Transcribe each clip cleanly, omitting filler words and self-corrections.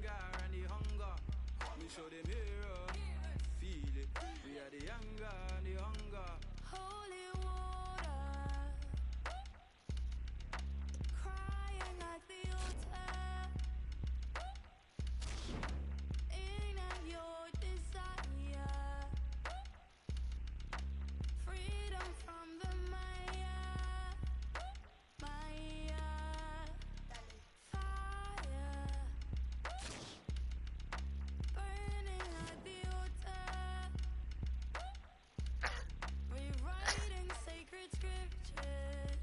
anger and the hunger. Me show them here, feel it. We are the anger and the hunger. Holy water, crying at the altar. In your desire, freedom from the Maya, fire, burning at the altar, rewriting sacred scriptures,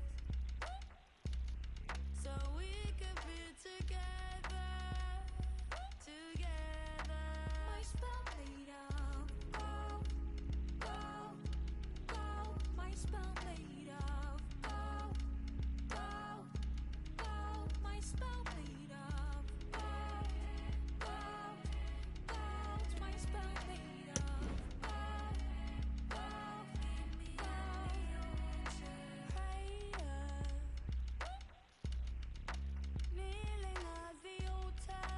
so we could be together, together. My spell made of gold, gold, gold. My spell made of gold, gold, gold. My spell made of gold, gold, gold. My spell made of gold, gold, gold. Prayer, kneeling at the altar,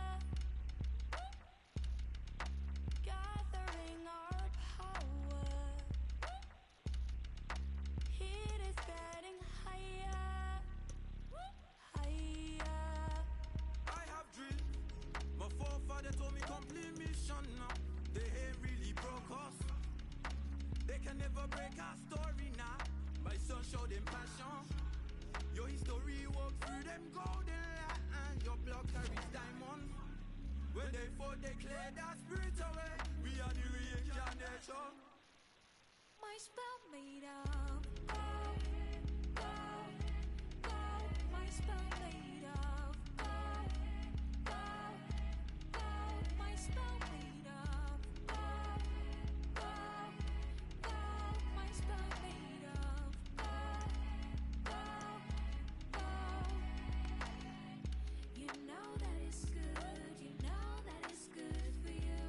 gathering our power. Heat is getting higher, higher. I have dreams. My forefather told me complete mission now. They ain't really broke us. They can never break our story now. My son showed them passion. Your history walk through them golden line. Your blood carries diamonds. When they fought, they cleared our spirit away. We are the reincarnation. My spell made of gold, gold, gold. My spell made of gold, gold, gold. My spell made of gold, gold, gold. My spell made of gold, gold, gold. You know that it's good. You know that it's good for you.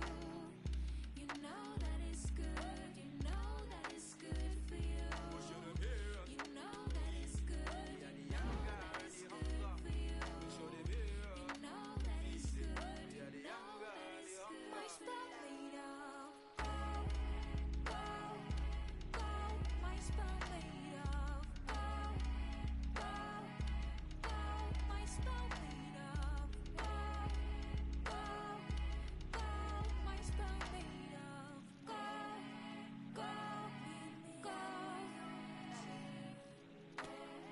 You know that it's good. You know that it's good for you. You know that it's good. You know that it's good for you. You know that it's good. You know that it's good. My spell made of gold, gold, gold. My spell made of gold, gold, gold. My spell made of gold, gold, gold. My spell made of gold, gold, gold.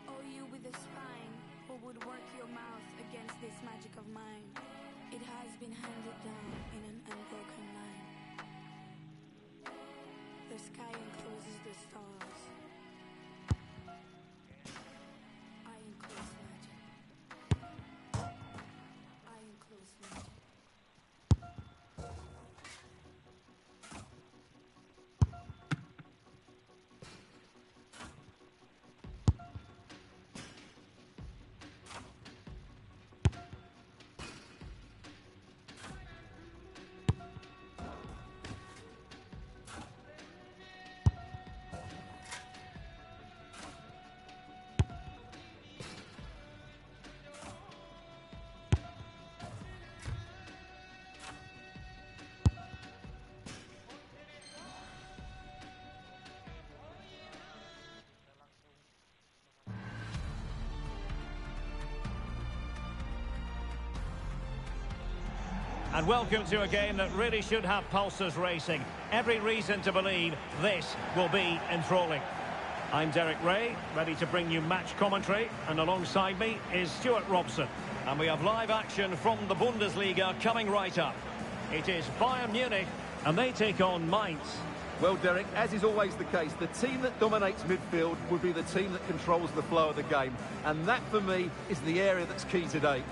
Oh, you with a spine, who would work your mouth against this magic of mine? It has been handed down in an unbroken line. The sky encloses the stars. I enclose magic. I enclose magic. And welcome to a game that really should have pulses racing. Every reason to believe this will be enthralling. I'm Derek Ray, ready to bring you match commentary, and alongside me is Stuart Robson. And we have live action from the Bundes Liga coming right up. It is Bayern Munich, and they take on Mainz. Well, Derek, as is always the case, the team that dominates midfield will be the team that controls the flow of the game. And that, for me, is the area that's key today.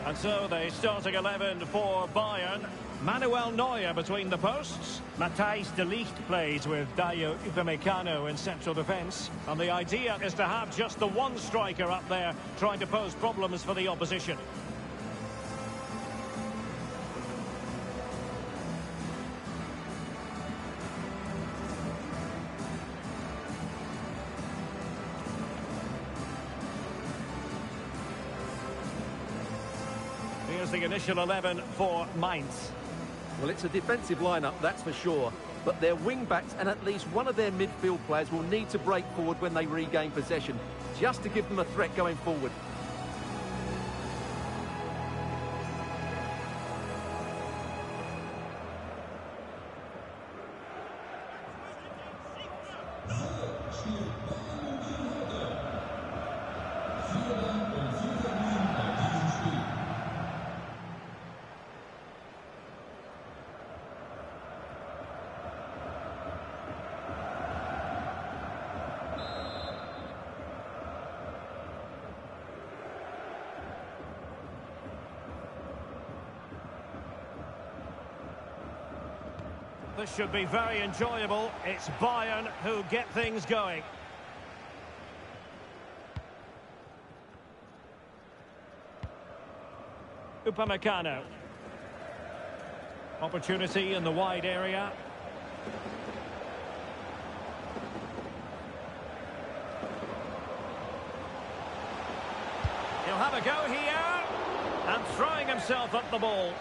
And so the starting 11 for Bayern. Manuel Neuer between the posts. Matthijs de Ligt plays with Dayo Upamecano in central defence. And the idea is to have just the one striker up there trying to pose problems for the opposition. is the initial 11 for Mainz. Well, it's a defensive lineup, that's for sure. But their wing-backs and at least one of their midfield players will need to break forward when they regain possession, just to give them a threat going forward. This should be very enjoyable. It's Bayern who get things going. Upamecano. Opportunity in the wide area. He'll have a go here. And throwing himself at the ball.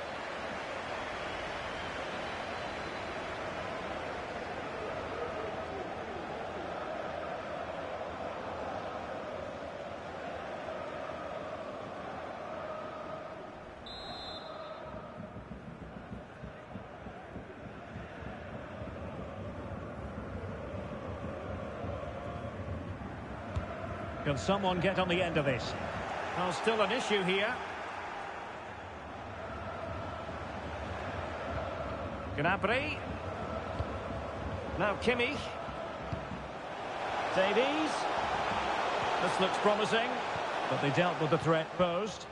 Can someone get on the end of this? Well, still an issue here. Gnabry. Now Kimmich. Davies. This looks promising, but they dealt with the threat posed.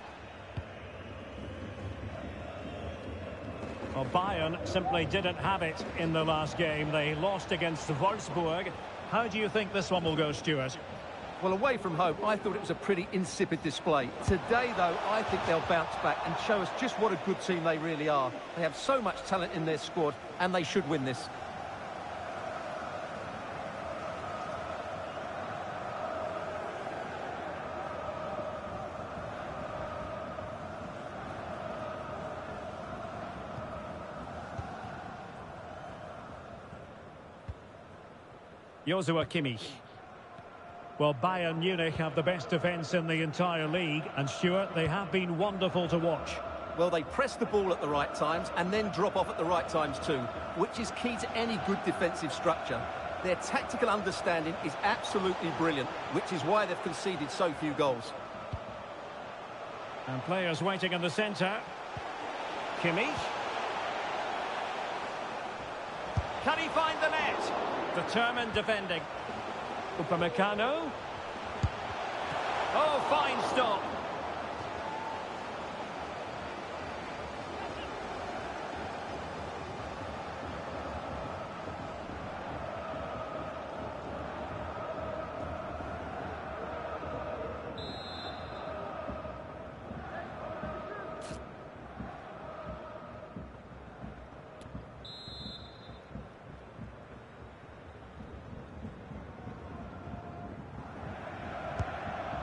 Well, Bayern simply didn't have it in the last game. They lost against Wolfsburg. How do you think this one will go, Stuart? Well, away from home, I thought it was a pretty insipid display. Today, though, I think they'll bounce back and show us just what a good team they really are. They have so much talent in their squad, and they should win this. Joshua Kimmich. Well, Bayern Munich have the best defence in the entire league, and Stuart, they have been wonderful to watch. Well, they press the ball at the right times and then drop off at the right times too, which is key to any good defensive structure. Their tactical understanding is absolutely brilliant, which is why they've conceded so few goals. And players waiting in the centre. Kimmich. Can he find the net? Determined defending. Upamecano. Oh, fine stop.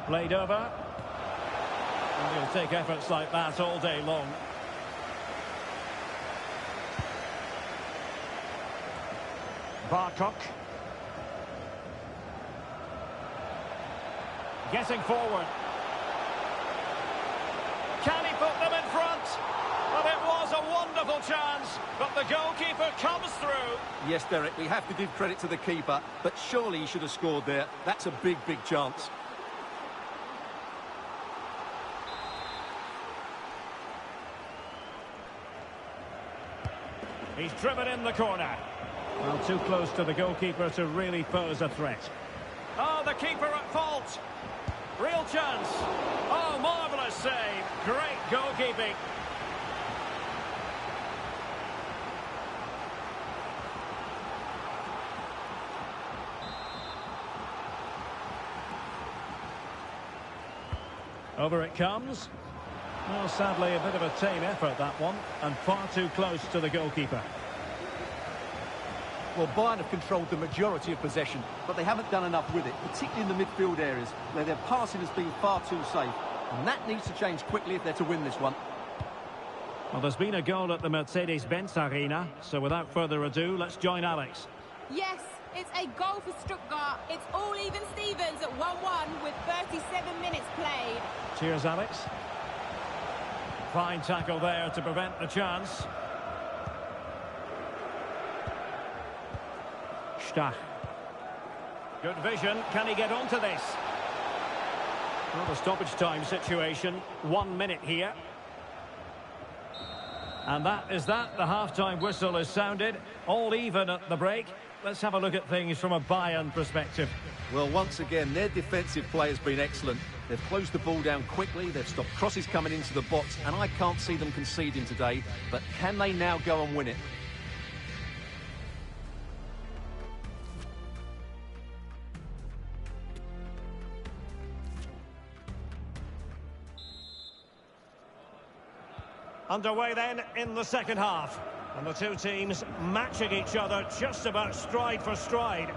Played over. And he'll take efforts like that all day long. Barkok. Getting forward. Can he put them in front? Well, it was a wonderful chance, but the goalkeeper comes through. Yes, Derek, we have to give credit to the keeper, but surely he should have scored there. That's a big, big chance. He's driven in the corner. Well, too close to the goalkeeper to really pose a threat. Oh, the keeper at fault. Real chance. Oh, marvellous save. Great goalkeeping. Over it comes. Well, sadly, a bit of a tame effort, that one, and far too close to the goalkeeper. Well, Bayern have controlled the majority of possession, but they haven't done enough with it, particularly in the midfield areas, where their passing has been far too safe. And that needs to change quickly if they're to win this one. Well, there's been a goal at the Mercedes-Benz Arena, so without further ado, let's join Alex. Yes, it's a goal for Stuttgart. It's all even Stevens at 1-1 with 37 minutes played. Cheers, Alex. Fine tackle there to prevent the chance. Stach. Good vision. Can he get onto this? Well, the stoppage time situation. 1 minute here. And that is that. The half-time whistle is sounded. All even at the break. Let's have a look at things from a Bayern perspective. Well, once again, their defensive play has been excellent. They've closed the ball down quickly, they've stopped crosses coming into the box, and I can't see them conceding today. But can they now go and win it? Underway then in the second half. And the two teams matching each other just about stride for stride.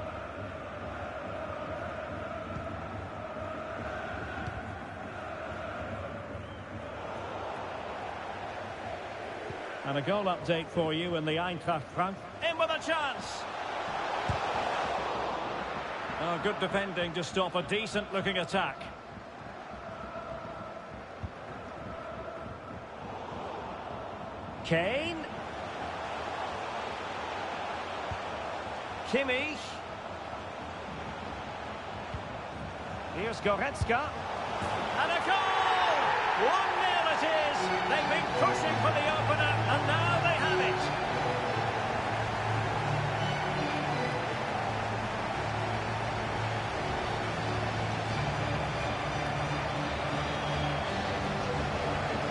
And a goal update for you in the Eintracht front. In with a chance! Oh, good defending to stop a decent-looking attack. Kane. Kimmich. Here's Goretzka. And a goal! 1-0 it is. They've been pushing for the opener, and now they have it.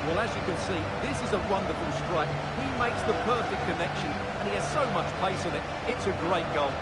Well, as you can see, this is a wonderful strike. He makes the perfect connection, and he has so much pace on it. It's a great goal.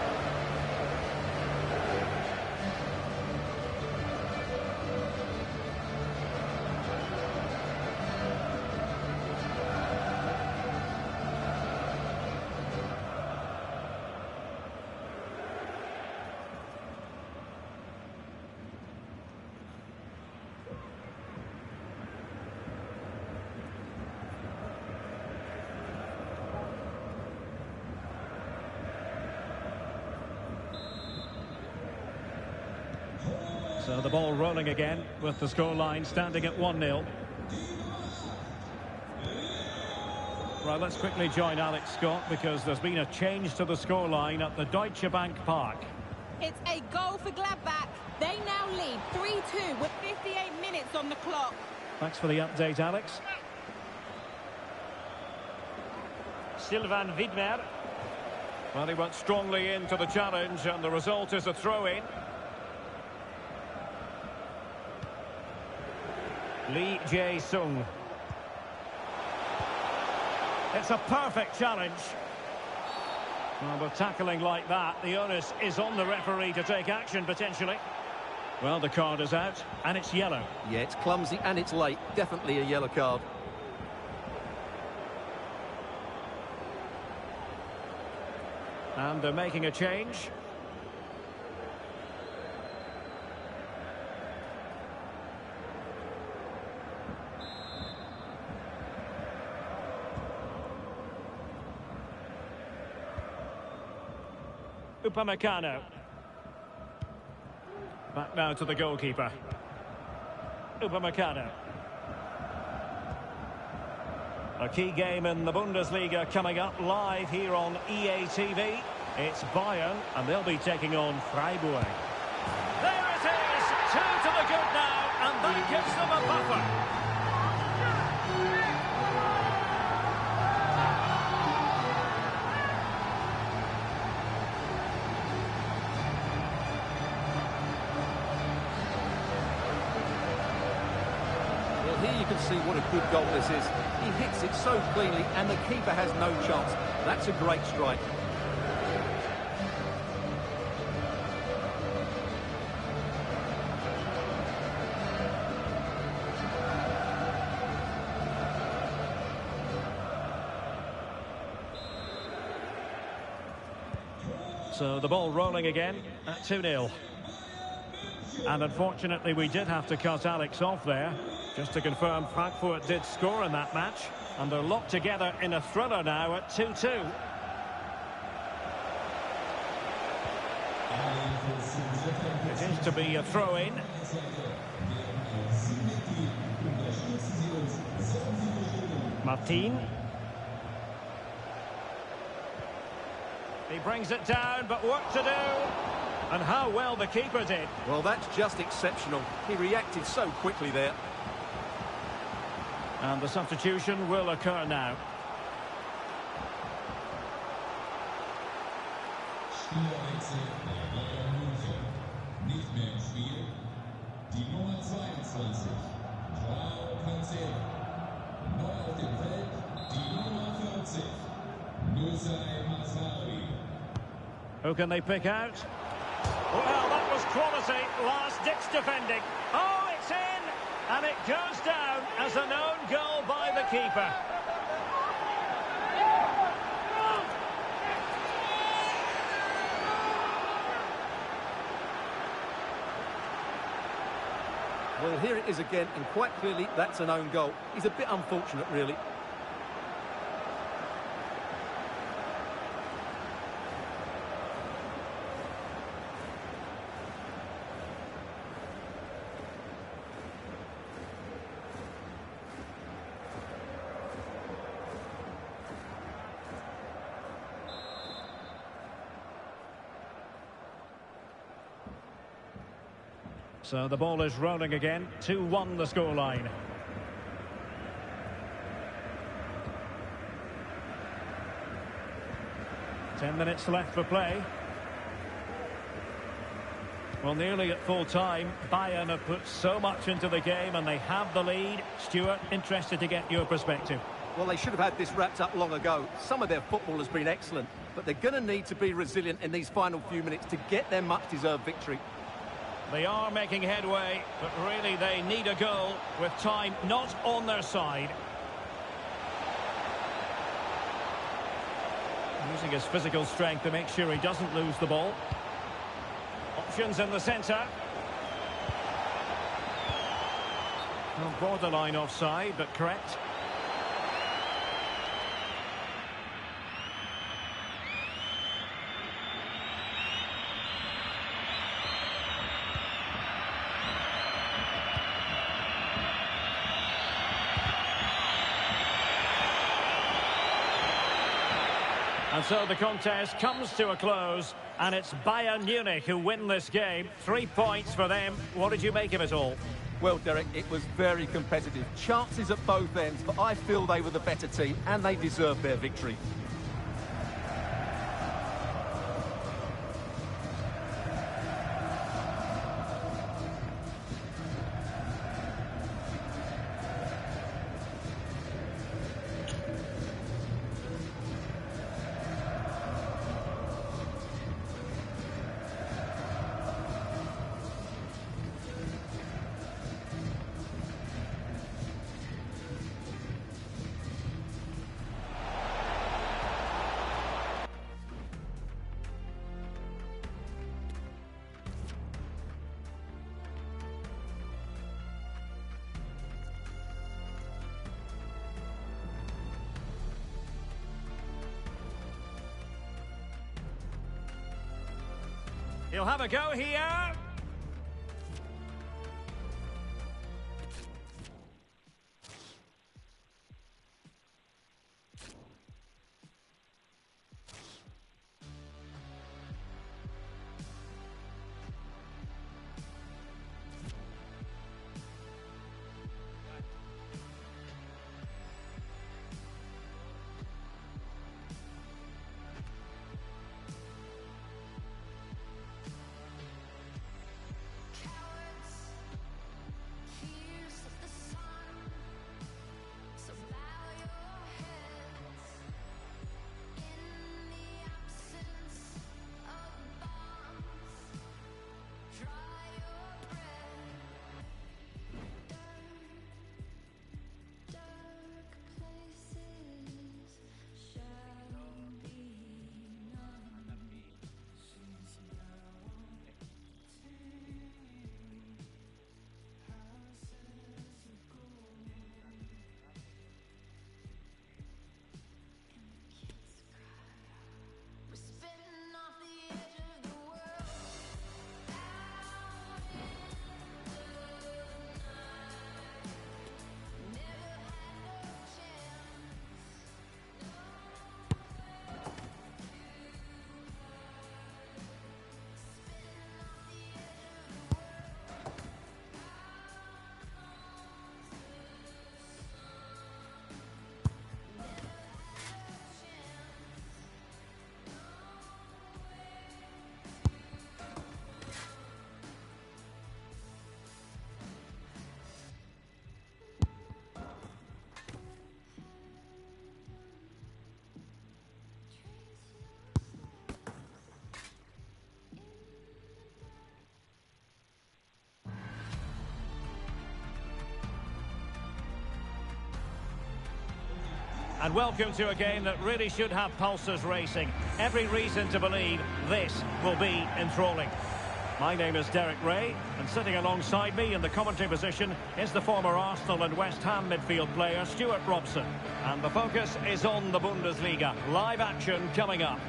So the ball rolling again with the scoreline standing at 1-0. Right, let's quickly join Alex Scott because there's been a change to the scoreline at the Deutsche Bank Park. It's a goal for Gladbach. They now lead 3-2 with 58 minutes on the clock. Thanks for the update, Alex. Sylvain Widmer. Well, he went strongly into the challenge and the result is a throw-in. Lee Jae-sung. It's a perfect challenge. Well, with tackling like that, the onus is on the referee to take action, potentially. Well, the card is out, and it's yellow. Yeah, it's clumsy and it's late. Definitely a yellow card. And they're making a change. Upamecano. Back now to the goalkeeper. Upamecano. A key game in the Bundes Liga coming up live here on EA TV. It's Bayern, and they'll be taking on Freiburg. There it is! 2 to the good now, and that gives them a buffer. Here you can see what a good goal this is. He hits it so cleanly and the keeper has no chance. That's a great strike. So the ball rolling again at 2-0. And unfortunately we did have to cut Alex off there. Just to confirm, Frankfurt did score in that match. And they're locked together in a thriller now at 2-2. It is to be a throw-in. Martin. He brings it down, but work to do. And how well the keeper did. Well, that's just exceptional. He reacted so quickly there. And the substitution will occur now. Spielerwechsel bei Bayern München. Nicht mehr im Spiel. Die Nummer 22. Joao Cancelo. Neu auf dem Feld. Die Nummer 40. Nusay Mazraoui. Who can they pick out? Well, that was quality. Last-ditch defending. Oh, it's in! And it goes down as an own goal by the keeper. Well, here it is again, and quite clearly that's an own goal. He's a bit unfortunate, really. So the ball is rolling again. 2-1 the scoreline. Ten minutes left for play. Well, nearly at full time, Bayern have put so much into the game and they have the lead. Stuart, interested to get your perspective. Well, they should have had this wrapped up long ago. Some of their football has been excellent, but they're going to need to be resilient in these final few minutes to get their much-deserved victory. They are making headway, but really they need a goal with time not on their side. Using his physical strength to make sure he doesn't lose the ball. Options in the centre. Well, borderline offside, but correct. And so the contest comes to a close, and it's Bayern Munich who win this game. 3 points for them. What did you make of it all? Well, Derek, it was very competitive. Chances at both ends, but I feel they were the better team, and they deserved their victory. He'll have a go here. And welcome to a game that really should have pulses racing. Every reason to believe this will be enthralling. My name is Derek Ray, and sitting alongside me in the commentary position is the former Arsenal and West Ham midfield player Stuart Robson. And the focus is on the Bundes Liga. Live action coming up.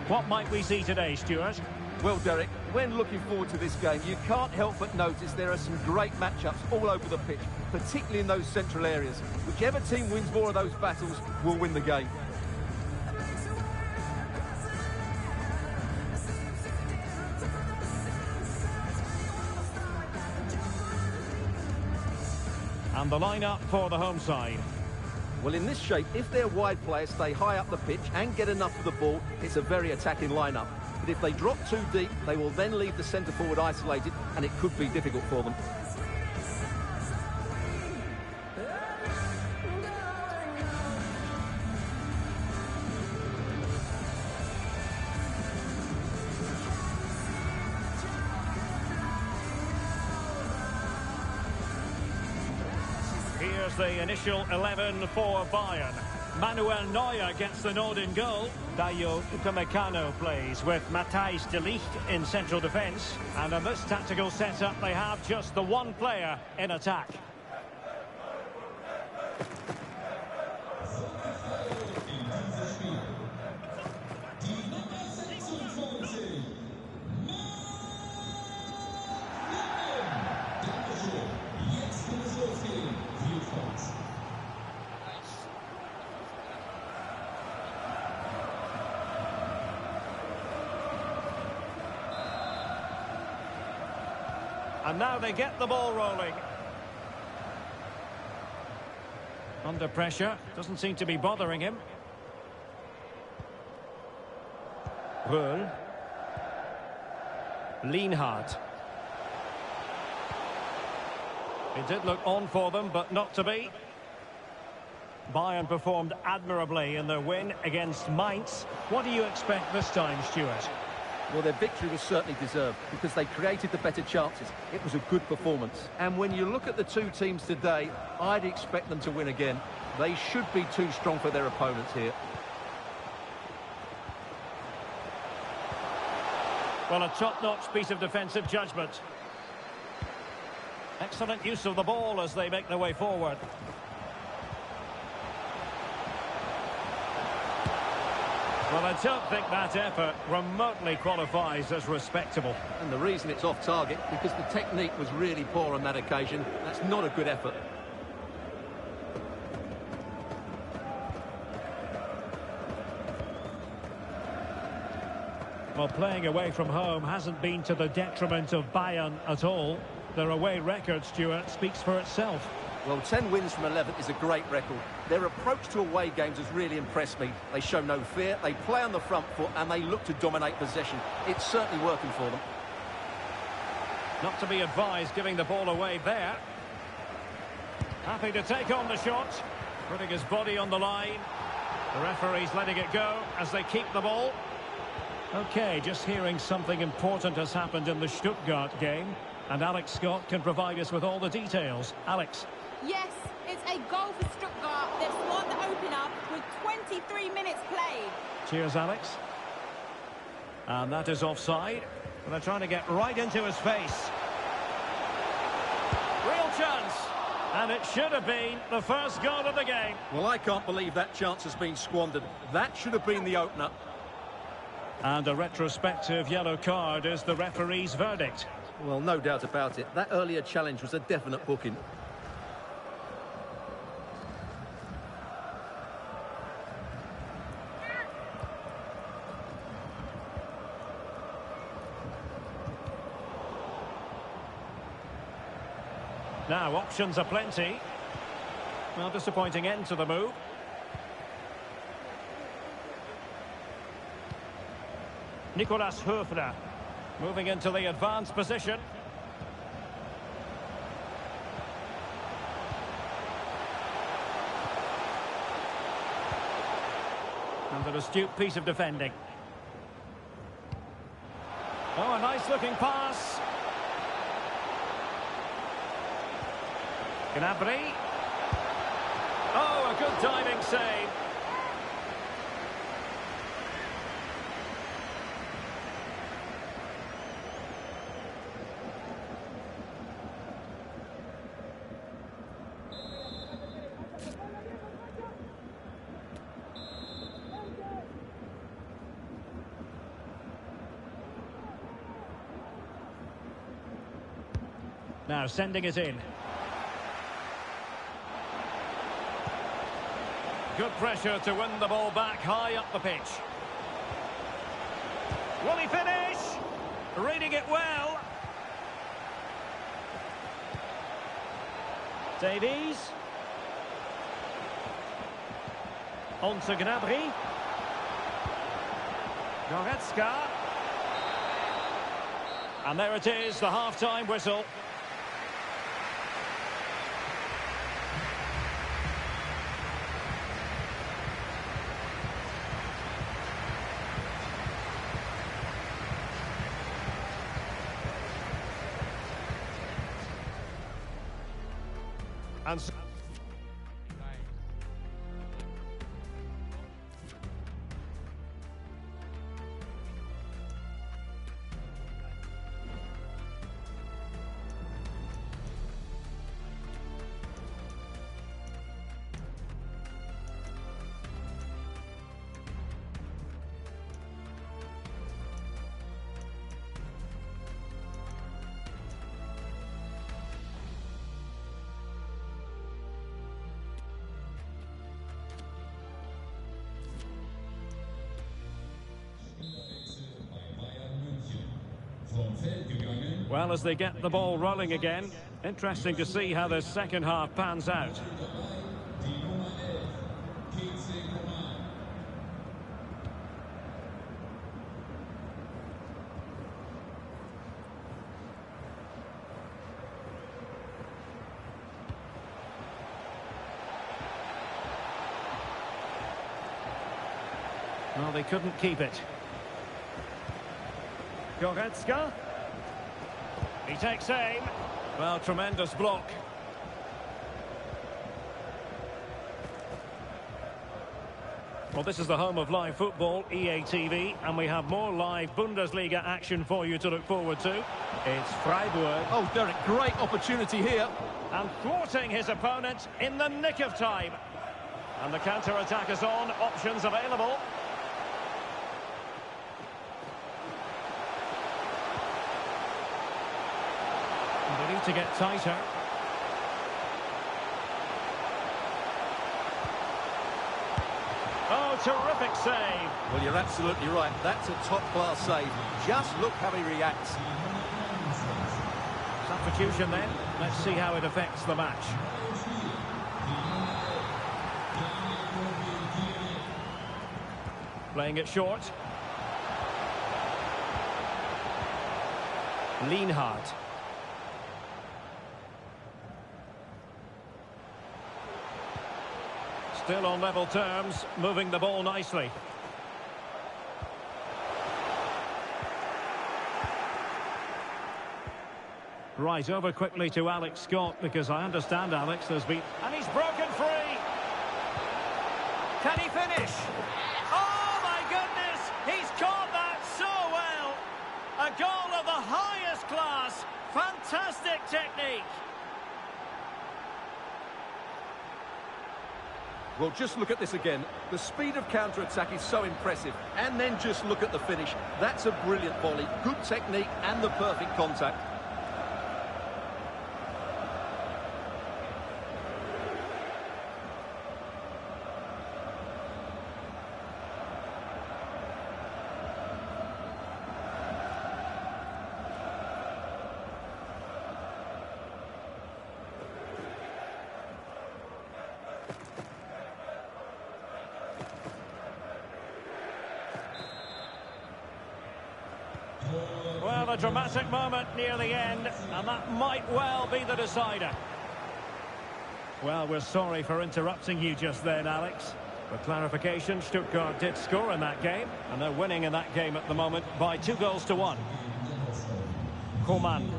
What might we see today, Stuart? Well, Derek, when looking forward to this game, you can't help but notice there are some great matchups all over the pitch, particularly in those central areas. Whichever team wins more of those battles will win the game. And the lineup for the home side. Well, in this shape, if their wide players stay high up the pitch and get enough of the ball, it's a very attacking lineup. But if they drop too deep, they will then leave the centre-forward isolated, and it could be difficult for them. Here's the initial 11 for Bayern. Manuel Neuer gets the nod in goal. Dayo Upamecano plays with Matthijs de Ligt in central defence. And in this tactical setup, they have just the one player in attack. And now they get the ball rolling. Under pressure, doesn't seem to be bothering him. Röhl. Lienhard. It did look on for them, but not to be. Bayern performed admirably in their win against Mainz. What do you expect this time, Stuart? Well, their victory was certainly deserved because they created the better chances. It was a good performance. And when you look at the two teams today, I'd expect them to win again. They should be too strong for their opponents here. Well, a top-notch piece of defensive judgment. Excellent use of the ball as they make their way forward. Well, I don't think that effort remotely qualifies as respectable. And the reason it's off target, because the technique was really poor on that occasion. That's not a good effort. Well, playing away from home hasn't been to the detriment of Bayern at all. Their away record, Stuart, speaks for itself. Well, 10 wins from 11 is a great record. Their approach to away games has really impressed me. They show no fear, they play on the front foot, and they look to dominate possession. It's certainly working for them. Not to be advised giving the ball away there. Happy to take on the shot, putting his body on the line. The referee's letting it go as they keep the ball. Okay, just hearing something important has happened in the Stuttgart game, and Alex Scott can provide us with all the details. Alex. Yes, it's a goal for Stuttgart. They've scored the opener with 23 minutes played. Cheers, Alex. And that is offside. And they're trying to get right into his face. Real chance. And it should have been the first goal of the game. Well, I can't believe that chance has been squandered. That should have been the opener. And a retrospective yellow card is the referee's verdict. Well, no doubt about it. That earlier challenge was a definite booking. Now, options are plenty. Well, disappointing end to the move. Nicolas Höfler moving into the advanced position. And an astute piece of defending. Oh, a nice looking pass. Gnabry. Oh, a good diving save. Now sending it in. Good pressure to win the ball back high up the pitch. Will he finish? Reading it well. Davies. On to Gnabry. Goretzka. And there it is, the half-time whistle. And well, as they get the ball rolling again, interesting to see how the second half pans out. Well, they couldn't keep it. Goretzka. He takes aim. Well, tremendous block. Well, this is the home of live football, EA TV, and we have more live Bundesliga action for you to look forward to. It's Freiburg. Oh, Derek, great opportunity here. And thwarting his opponent in the nick of time. And the counter-attack is on, options available. They need to get tighter. Oh, terrific save. Well, you're absolutely right. That's a top-class save. Just look how he reacts. Substitution then. Let's see how it affects the match. Playing it short. Lienhardt. Still on level terms, moving the ball nicely. Right, over quickly to Alex Scott, because I understand, Alex, there's been... And he's broken free! Can he finish? Oh, my goodness! He's caught that so well! A goal of the highest class! Fantastic technique! Well, just look at this again. The speed of counter-attack is so impressive. And then just look at the finish. That's a brilliant volley. Good technique and the perfect contact. Well, a dramatic moment near the end, and that might well be the decider. Well, we're sorry for interrupting you just then, Alex. For clarification, Stuttgart did score in that game, and they're winning in that game at the moment by 2-1. Coman.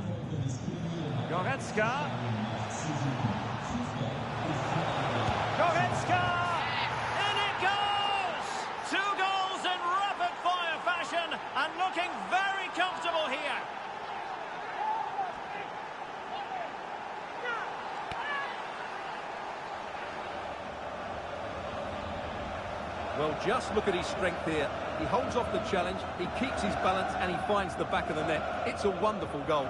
Goretzka. Goretzka! In it goes! 2 goals in rapid-fire fashion, and looking very comfortable here. Well, just look at his strength here. He holds off the challenge, he keeps his balance, and he finds the back of the net. It's a wonderful goal.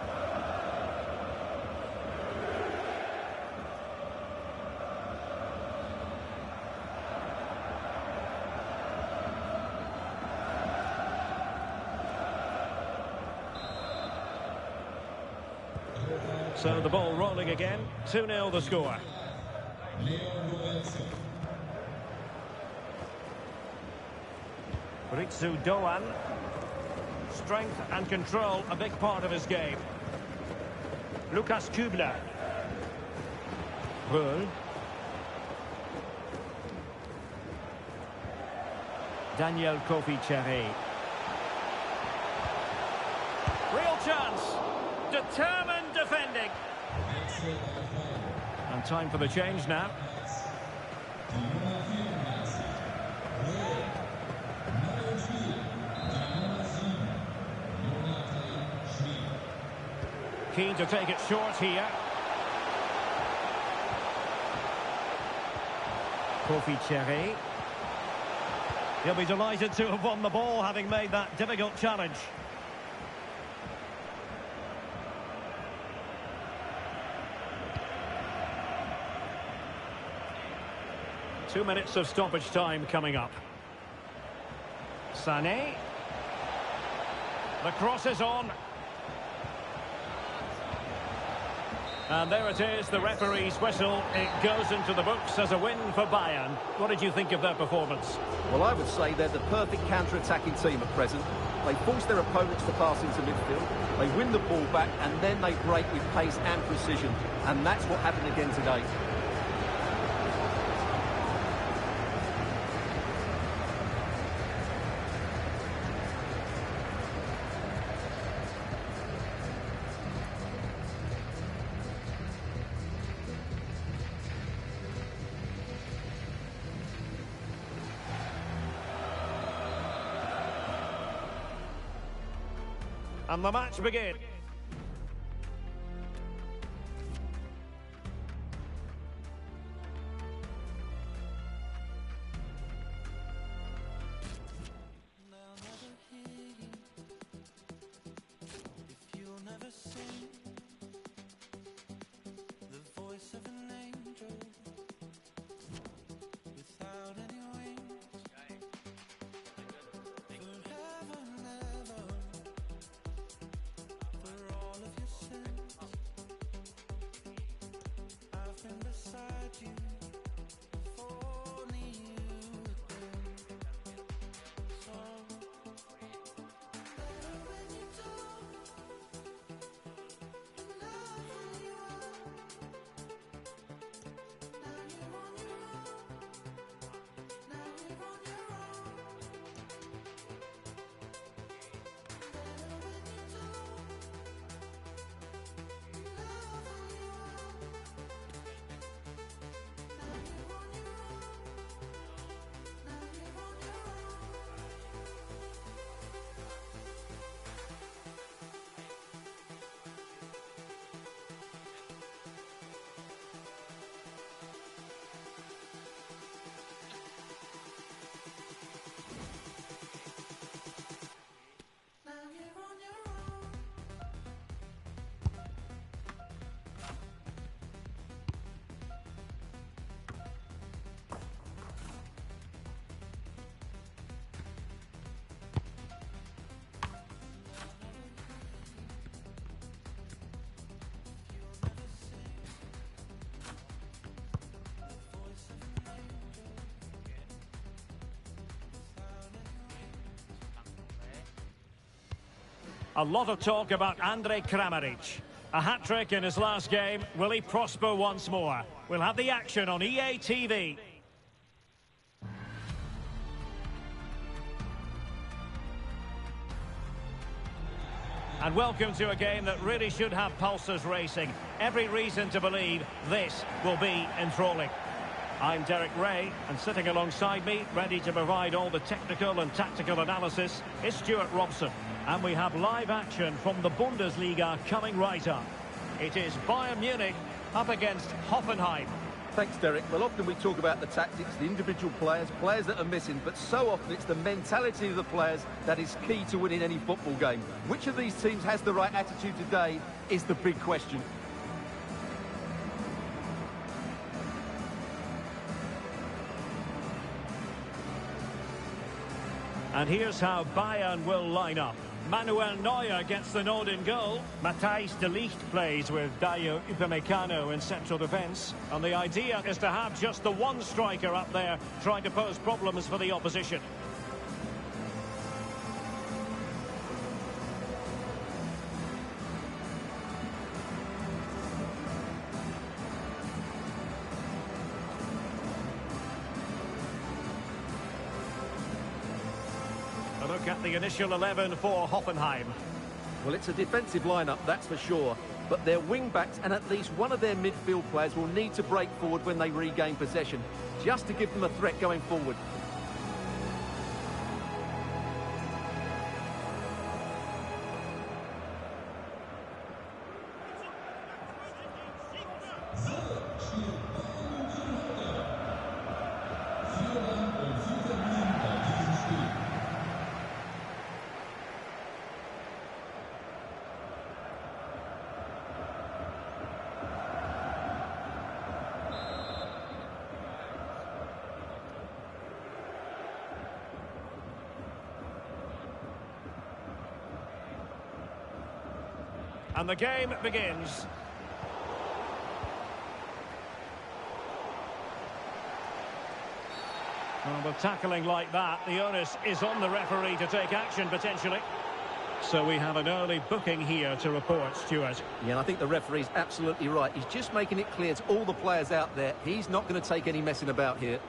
So the ball rolling again. 2-0 the score. Ritsu Doan. Strength and control, a big part of his game. Lukas Kübler. Röhl. Daniel Kofi-Cheré. Real chance. Determined defending. And time for the change now. Keen to take it short here. Kofi-Cheré. He'll be delighted to have won the ball, having made that difficult challenge. Two minutes of stoppage time coming up. Sané. The cross is on. And there it is, the referee's whistle. It goes into the books as a win for Bayern. What did you think of their performance? Well, I would say they're the perfect counter-attacking team at present. They force their opponents to pass into midfield, they win the ball back, and then they break with pace and precision. And that's what happened again today. And the match begins. A lot of talk about Andrej Kramaric. A hat-trick in his last game. Will he prosper once more? We'll have the action on EA TV. And welcome to a game that really should have pulses racing. Every reason to believe this will be enthralling. I'm Derek Ray, and sitting alongside me, ready to provide all the technical and tactical analysis, is Stuart Robson. And we have live action from the Bundes Liga coming right up. It is Bayern Munich up against Hoffenheim. Thanks, Derek. Well, often we talk about the tactics, the individual players that are missing, but so often it's the mentality of the players that is key to winning any football game. Which of these teams has the right attitude today is the big question. And here's how Bayern will line up. Manuel Neuer gets the nod in goal. Matthijs de Ligt plays with Dayo Upamecano in central defence. And the idea is to have just the one striker up there trying to pose problems for the opposition. A look at the initial 11 for Hoffenheim. Well, it's a defensive lineup, that's for sure. But their wing-backs and at least one of their midfield players will need to break forward when they regain possession, just to give them a threat going forward. And the game begins. Well, with tackling like that, the onus is on the referee to take action, potentially. So we have an early booking here to report, Stuart. Yeah, and I think the referee's absolutely right. He's just making it clear to all the players out there, he's not going to take any messing about here.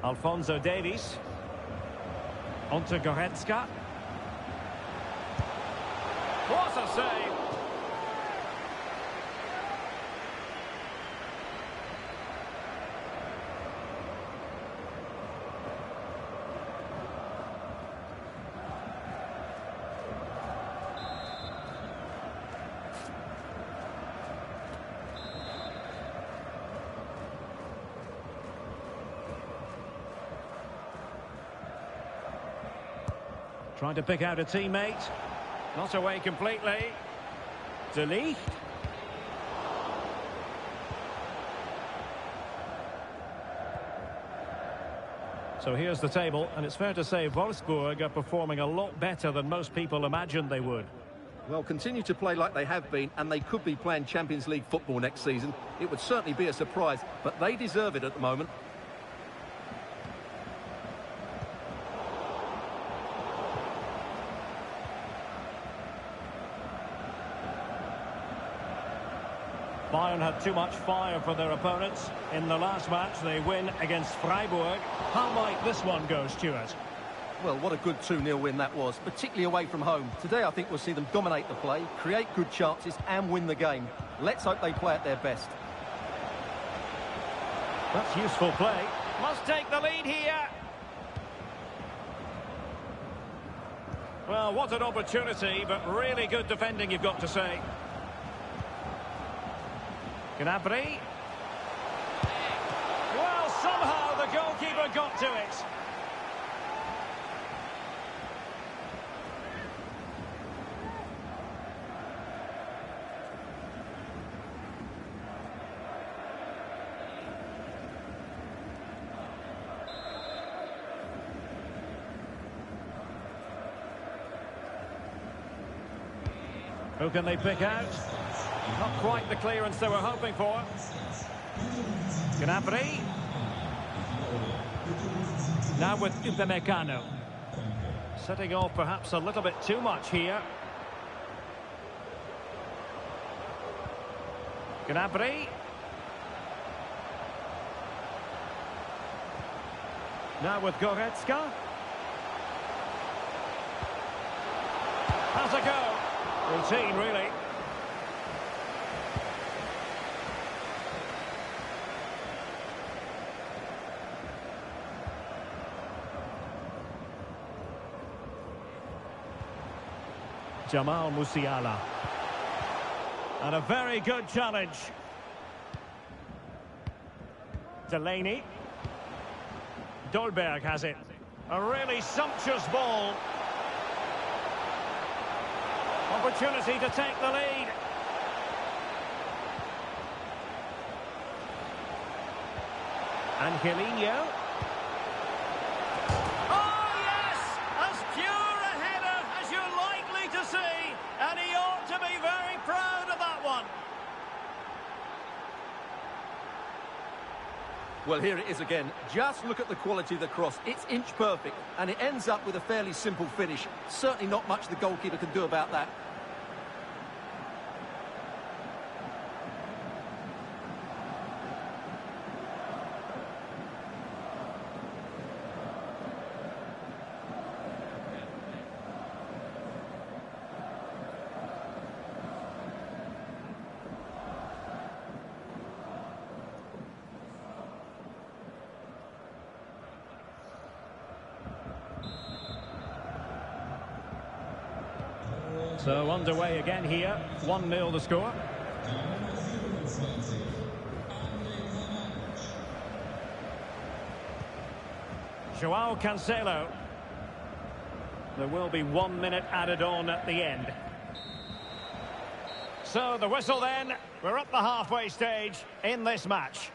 Alphonso Davies. On to Goretzka. What a save! Trying to pick out a teammate. Not away completely. De Ligt. So here's the table, and it's fair to say Wolfsburg are performing a lot better than most people imagined they would. Well, continue to play like they have been, and they could be playing Champions League football next season. It would certainly be a surprise, but they deserve it at the moment. Bayern had too much fire for their opponents. In the last match, they win against Freiburg. How might this one go, Stuart? Well, what a good 2-0 win that was, particularly away from home. Today, I think we'll see them dominate the play, create good chances, and win the game. Let's hope they play at their best. That's useful play. Must take the lead here. Well, what an opportunity, but really good defending, you've got to say. Gnabry. Well, somehow the goalkeeper got to it. Who can they pick out? Not quite the clearance they were hoping for. Gnabry. Now with Upamecano. Setting off perhaps a little bit too much here. Gnabry. Now with Goretzka. Has a go. Routine, really. Jamal Musiala. And a very good challenge. Delaney. Dolberg has it. A really sumptuous ball. opportunity to take the lead. Angelino. Oh, yes! As pure a header as you're likely to see. And he ought to be very proud of that one. Well, here it is again. Just look at the quality of the cross. It's inch perfect, and it ends up with a fairly simple finish. Certainly not much the goalkeeper can do about that. So underway again here, 1-0 the score. Joao Cancelo. There will be 1 minute added on at the end. So the whistle then, we're at the halfway stage in this match.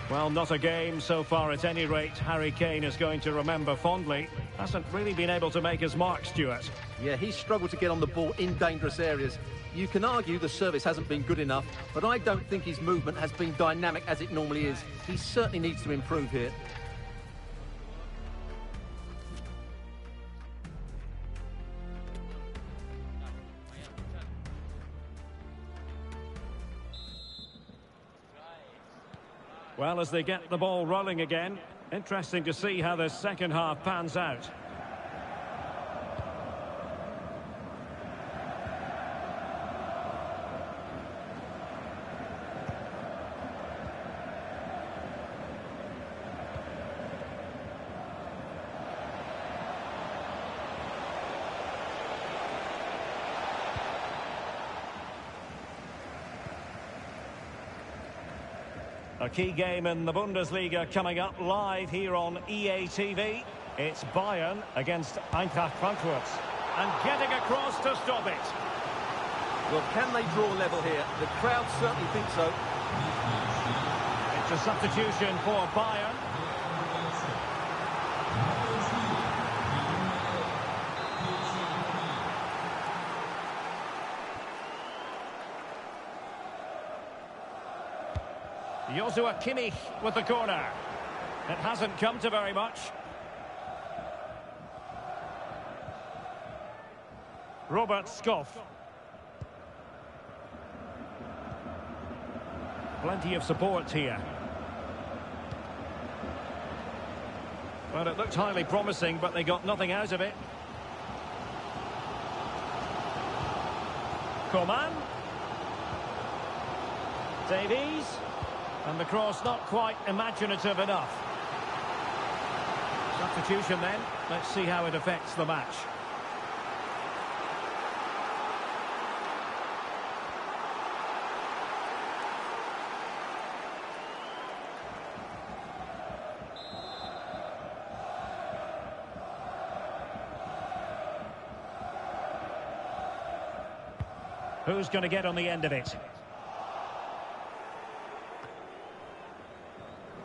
Well, not a game so far at any rate Harry Kane is going to remember fondly. Hasn't really been able to make his mark, Stuart. Yeah, he's struggled to get on the ball in dangerous areas. You can argue the service hasn't been good enough, but I don't think his movement has been dynamic as it normally is. He certainly needs to improve here. Well, as they get the ball rolling again, interesting to see how the second half pans out. A key game in the Bundes Liga coming up live here on EA TV. It's Bayern against Eintracht Frankfurt. And getting across to stop it. Well, can they draw level here? The crowd certainly think so. It's a substitution for Bayern. Joshua Kimmich with the corner. It hasn't come to very much. Robert Skoff. Plenty of support here. Well, it looked highly promising, but they got nothing out of it. Coman. Davies. And the cross not quite imaginative enough. Substitution then. Let's see how it affects the match. Who's going to get on the end of it?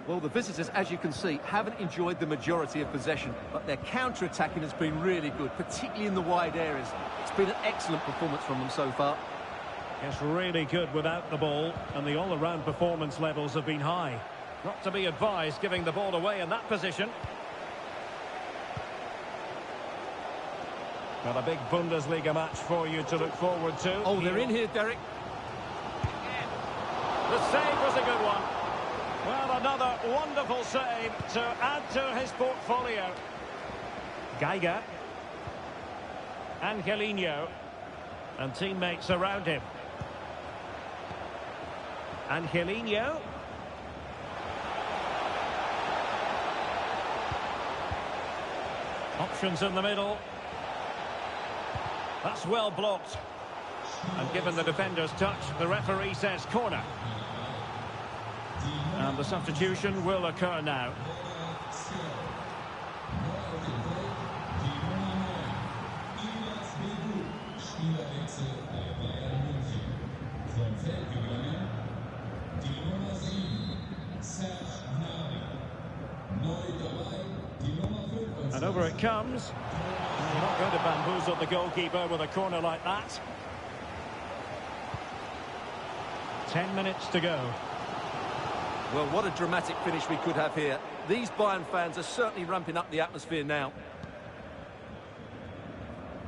Well, the visitors, as you can see, haven't enjoyed the majority of possession, but their counter-attacking has been really good, particularly in the wide areas. It's been an excellent performance from them so far. It's really good without the ball, and the all-around performance levels have been high. Not to be advised giving the ball away in that position. Well, a big Bundesliga match for you to look forward to. Oh, they're in here, Derek. The save was a good one. Well, another wonderful save to add to his portfolio. Geiger. Angelino. And teammates around him. Angelino. Options in the middle. That's well blocked. And given the defender's touch, the referee says corner. And the substitution will occur now. And over it comes. You're not going to bamboozle the goalkeeper with a corner like that. 10 minutes to go. Well, what a dramatic finish we could have here. These Bayern fans are certainly ramping up the atmosphere now.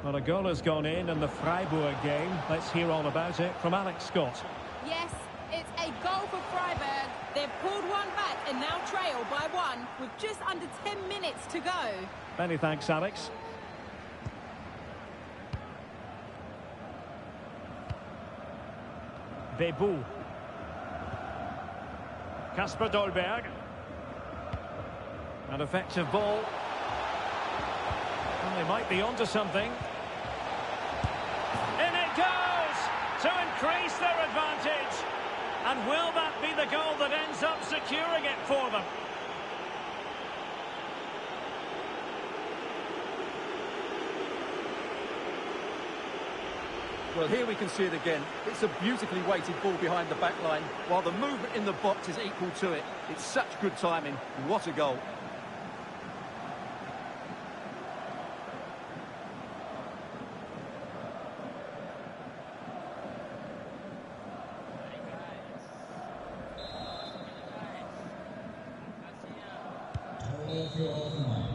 Well, a goal has gone in the Freiburg game. Let's hear all about it from Alex Scott. Yes, it's a goal for Freiburg. They've pulled one back and now trail by one with just under 10 minutes to go. Many thanks, Alex. Bebu. Kasper Dolberg. An effective ball. Well, they might be onto something. In it goes to increase their advantage. And will that be the goal that ends up securing it for them? Well, here we can see it again. It's a beautifully weighted ball behind the back line, while the movement in the box is equal to it. It's such good timing. What a goal.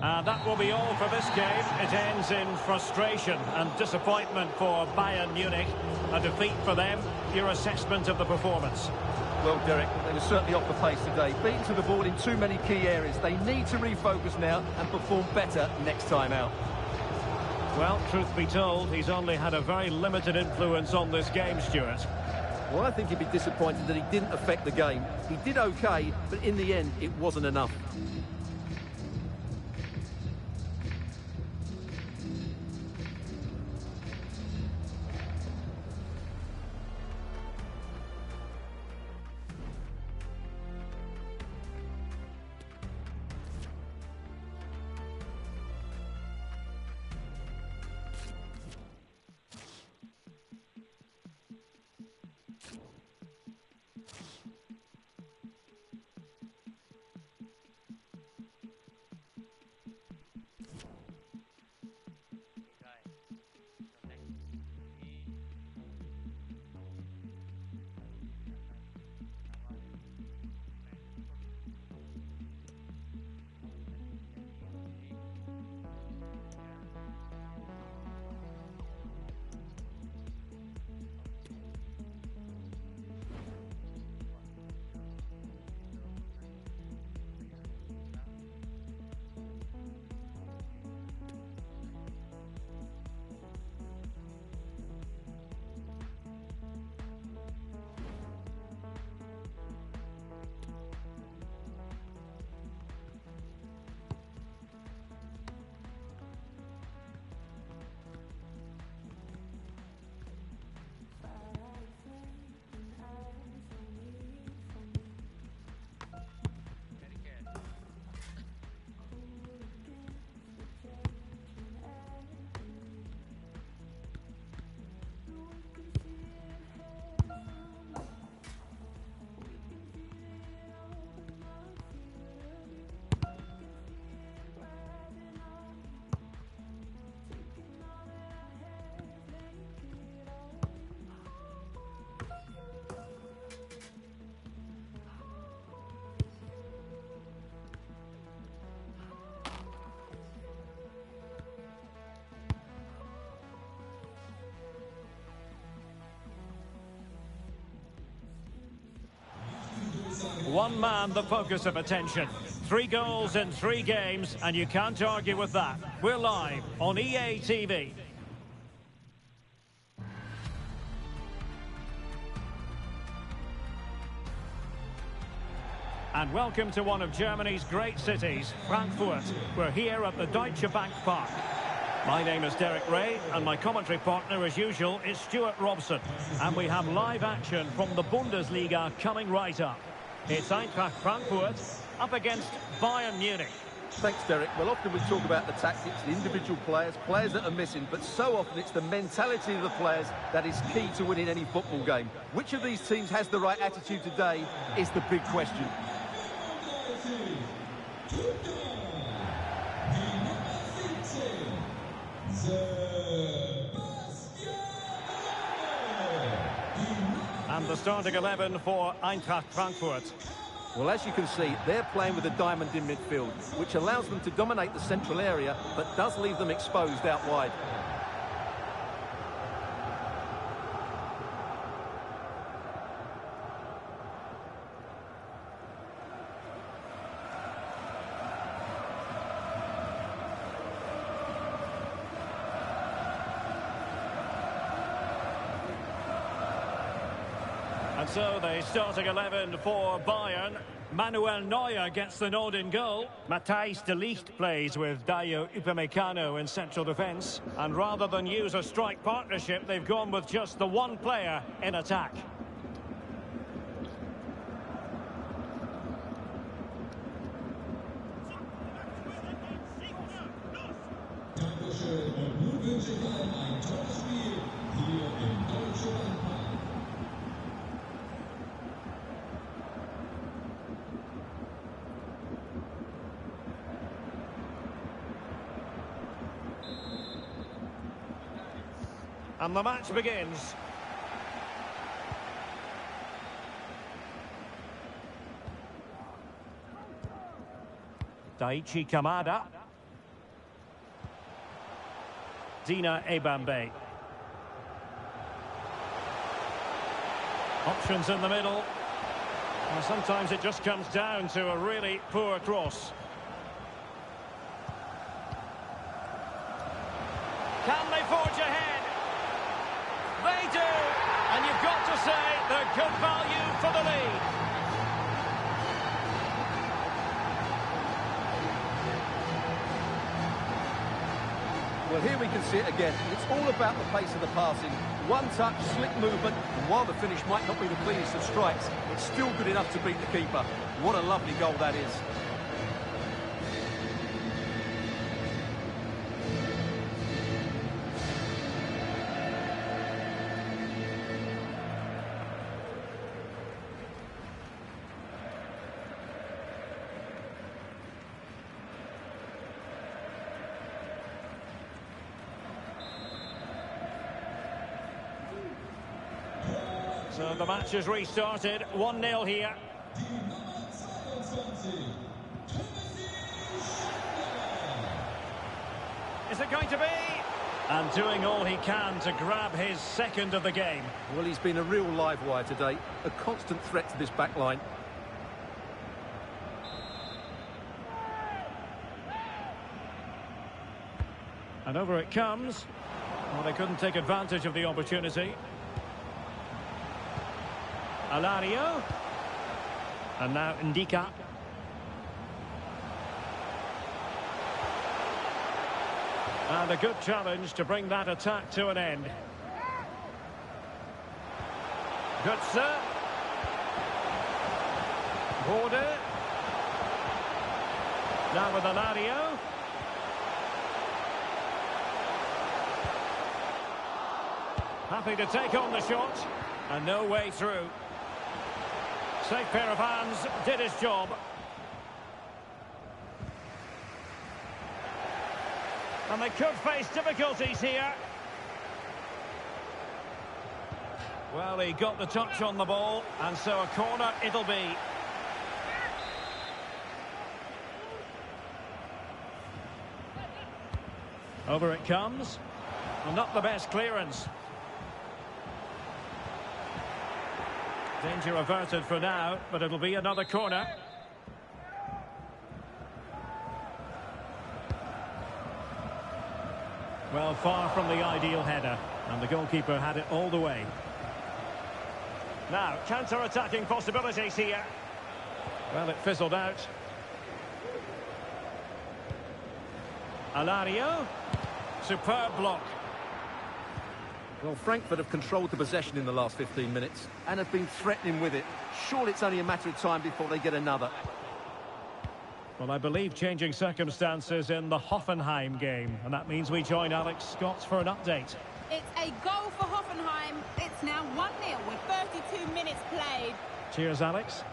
And that will be all for this game. It ends in frustration and disappointment for Bayern Munich. A defeat for them. Your assessment of the performance? Well, Derek, they were certainly off the pace today. Beaten to the ball in too many key areas. They need to refocus now and perform better next time out. Well, truth be told, he's only had a very limited influence on this game, Stuart. Well, I think he'd be disappointed that he didn't affect the game. He did okay, but in the end, it wasn't enough. One man, the focus of attention. 3 goals in 3 games, and you can't argue with that. We're live on EA TV. And welcome to one of Germany's great cities, Frankfurt. We're here at the Deutsche Bank Park. My name is Derek Ray, and my commentary partner, as usual, is Stuart Robson. And we have live action from the Bundes Liga coming right up. It's Eintracht Frankfurt up against Bayern Munich. Thanks, Derek. Well, often we talk about the tactics, the individual players that are missing, but so often it's the mentality of the players that is key to winning any football game. Which of these teams has the right attitude today is the big question. starting 11 for Eintracht Frankfurt. Well, as you can see, they're playing with a diamond in midfield, which allows them to dominate the central area, but does leave them exposed out wide. And so the starting 11 for Bayern. Manuel Neuer gets the nod in goal. Matthijs de Ligt plays with Dayo Upamecano in central defence. And rather than use a strike partnership, they've gone with just the one player in attack. Dankeschön und nun wünsche ich allen ein tolles Spiel hier im Deutsche Bankpark. And the match begins. Daichi Kamada. Dina Ebambe. Options in the middle. And sometimes it just comes down to a really poor cross. Can they forge ahead? They do, and you've got to say they're good value for the lead. Well, here we can see it again. It's all about the pace of the passing. One touch, slick movement, and while the finish might not be the cleanest of strikes, it's still good enough to beat the keeper. What a lovely goal that is. So the match has restarted, 1-0 here. Die Nummer 22, Is it going to be? And doing all he can to grab his second of the game. Well, he's been a real live wire today, a constant threat to this back line. And over it comes. Well, they couldn't take advantage of the opportunity. Alario. And now Ndika. And a good challenge to bring that attack to an end. Götze. Border. Now with Alario. Happy to take on the shot. And no way through. Safe pair of hands, did his job. And they could face difficulties here. Well, he got the touch on the ball, and so a corner it'll be. Over it comes. Well, not the best clearance. Danger averted for now, but it'll be another corner. Well, far from the ideal header, and the goalkeeper had it all the way. Now, counter-attacking possibilities here. Well, it fizzled out. Alario. Superb block. Well, Frankfurt have controlled the possession in the last 15 minutes and have been threatening with it. Surely it's only a matter of time before they get another. Well, I believe changing circumstances in the Hoffenheim game, and that means we join Alex Scott for an update. It's a goal for Hoffenheim. It's now 1-0 with 32 minutes played. Cheers, Alex.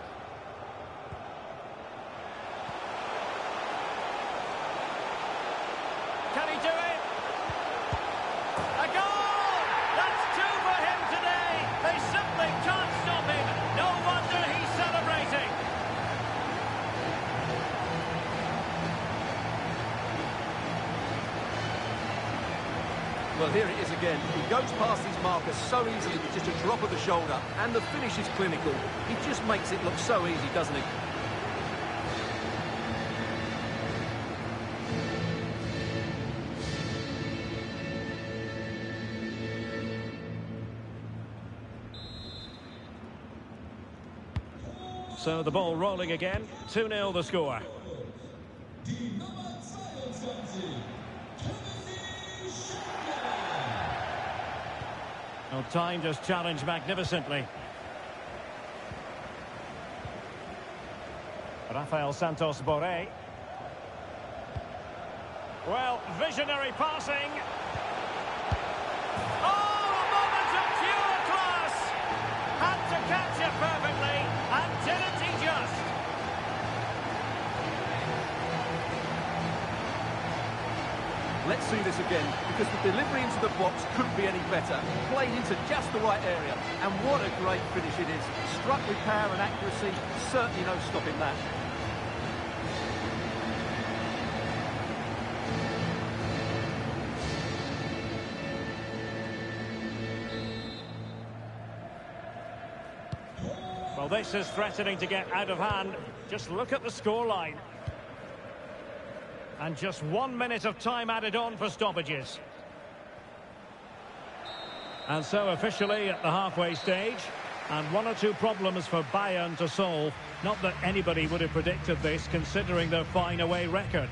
Can he do it? A goal! That's two for him today. They simply can't stop Well, here it is again. He goes past his marker so easily with just a drop of the shoulder, and the finish is clinical. He just makes it look so easy, doesn't he? So the ball rolling again. 2-0 the score. Die Nummer 22, Well, time just challenged magnificently. Rafael Santos Borré. Well, visionary passing. Oh, a moment of pure class! Had to catch it perfectly, and didn't he just? Let's see this again, because the delivery into the box couldn't be any better. Played into just the right area, and what a great finish it is. Struck with power and accuracy, certainly no stopping that. Well, this is threatening to get out of hand. Just look at the scoreline. And just 1 minute of time added on for stoppages. And so officially at the halfway stage. And 1 or 2 problems for Bayern to solve. Not that anybody would have predicted this, considering their fine away record.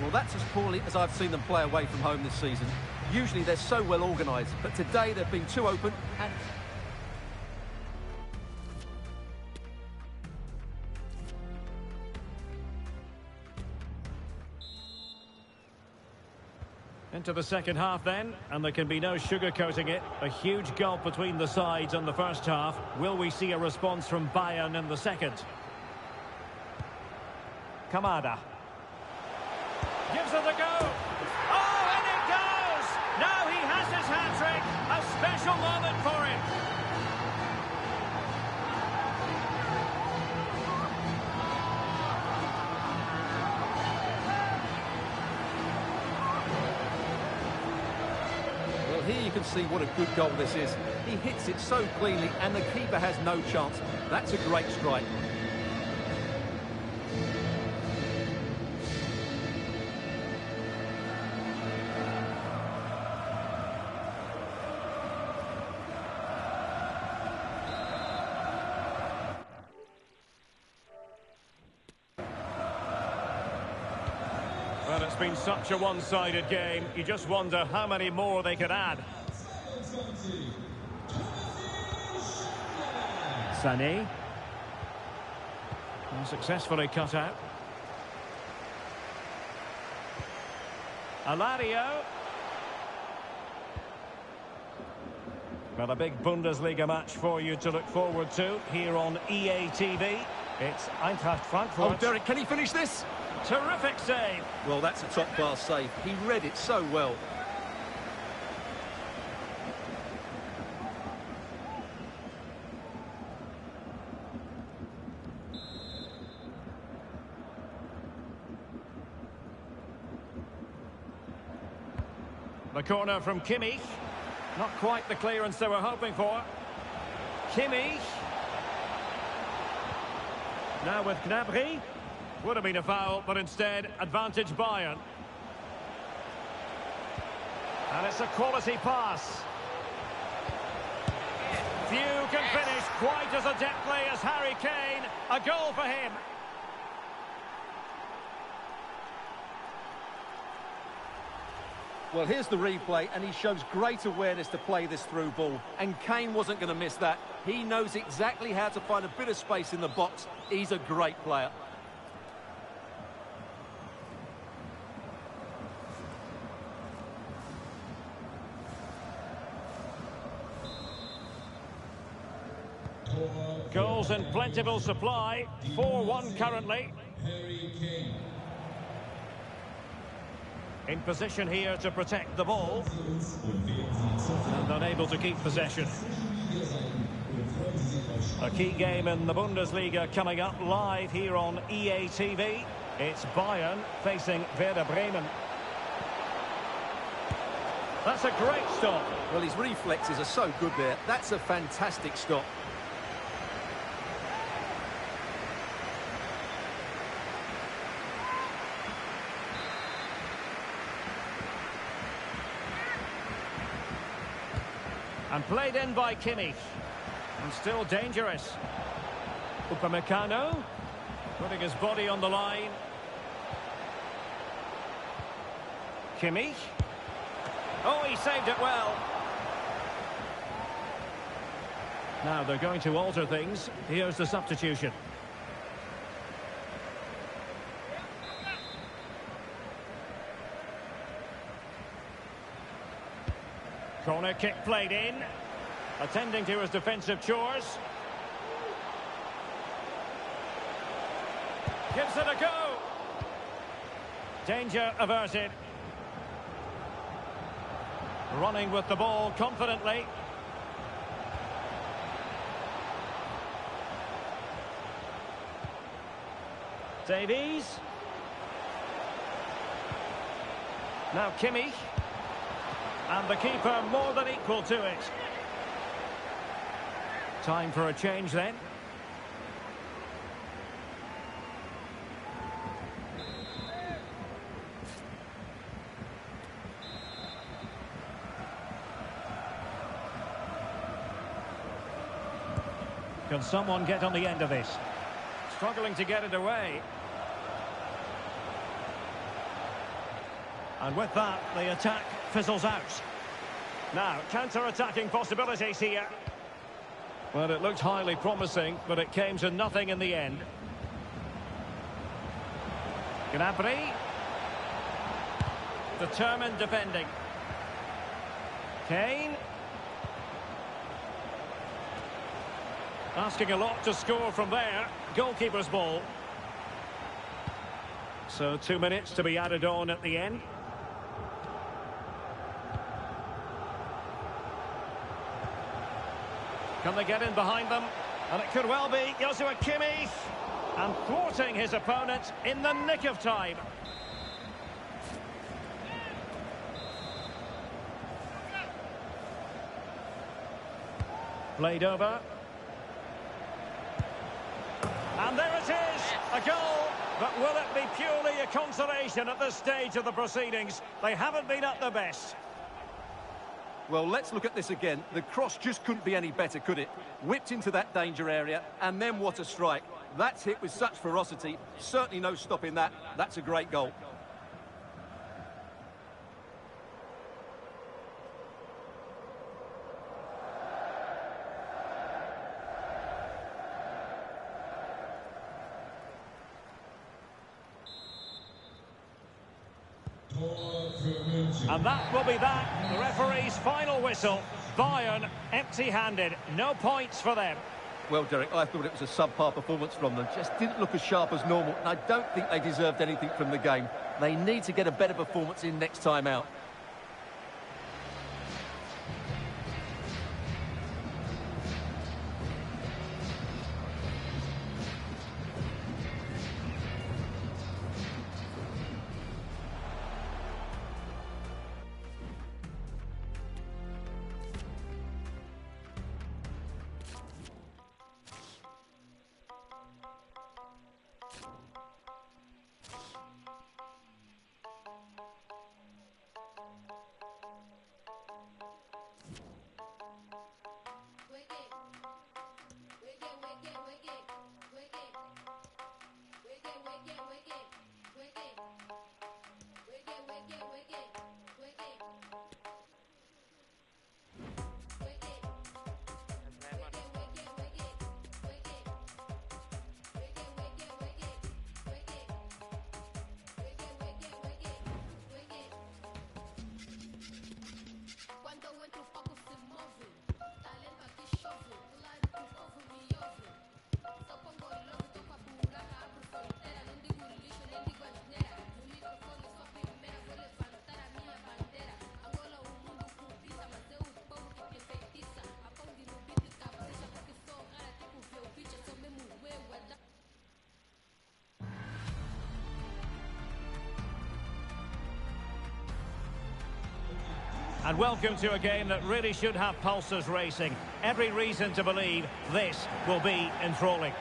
Well, that's as poorly as I've seen them play away from home this season. Usually they're so well organised, but today they've been too open and... Into the second half then, and there can be no sugarcoating it. A huge gulf between the sides in the first half. Will we see a response from Bayern in the second? Kamada. Gives it a go. Oh, and it goes! Now he has his hat-trick. A special moment for him. Here you can see what a good goal this is. He hits it so cleanly and the keeper has no chance. That's a great strike. Well, it's been such a one-sided game. You just wonder how many more they could add. Sané. Successfully cut out. Alario. Well, a big Bundesliga match for you to look forward to here on EA TV. It's Eintracht Frankfurt. Oh, Derek, can he finish this? Terrific save. Well, that's a top-class save. He read it so well. The corner from Kimmich. Not quite the clearance they were hoping for. Kimmich. Now with Gnabry. Would have been a foul, but instead, advantage Bayern. And it's a quality pass. Few can finish quite as adeptly as Harry Kane. A goal for him. Well, here's the replay, and he shows great awareness to play this through ball. And Kane wasn't going to miss that. He knows exactly how to find a bit of space in the box. He's a great player. Goals in plentiful supply. 4-1 currently. Harry Kane. In position here to protect the ball. And unable to keep possession. A key game in the Bundesliga coming up live here on EA TV. It's Bayern facing Werder Bremen. That's a great stop. Well, his reflexes are so good there. That's a fantastic stop. And played in by Kimmich. And still dangerous. Upamecano. Putting his body on the line. Kimmich. Oh, he saved it well. Now they're going to alter things. Here's the substitution. Corner kick played in. Attending to his defensive chores. Gives it a go. Danger averted. Running with the ball confidently. Davies. Now Kimmich. And the keeper more than equal to it. Time for a change then. Can someone get on the end of this? Struggling to get it away. And with that, the attack fizzles out. Now, counter-attacking possibilities here. Well, it looked highly promising, but it came to nothing in the end. Gnabry. Determined defending. Kane. Asking a lot to score from there. Goalkeeper's ball. So 2 minutes to be added on at the end. Can they get in behind them? And it could well be Joshua Kimmich. And thwarting his opponent in the nick of time. Played over. And there it is, a goal. But will it be purely a consolation at this stage of the proceedings? They haven't been at their best. Well, let's look at this again. The cross just couldn't be any better, could it? Whipped into that danger area, and then what a strike. That's hit with such ferocity. Certainly no stopping that. That's a great goal. And that will be that. The referee's final whistle. Bayern empty-handed. No points for them. Well, Derek, I thought it was a subpar performance from them. Just didn't look as sharp as normal, and I don't think they deserved anything from the game. They need to get a better performance in next time out. And welcome to a game that really should have pulses racing. Every reason to believe this will be enthralling.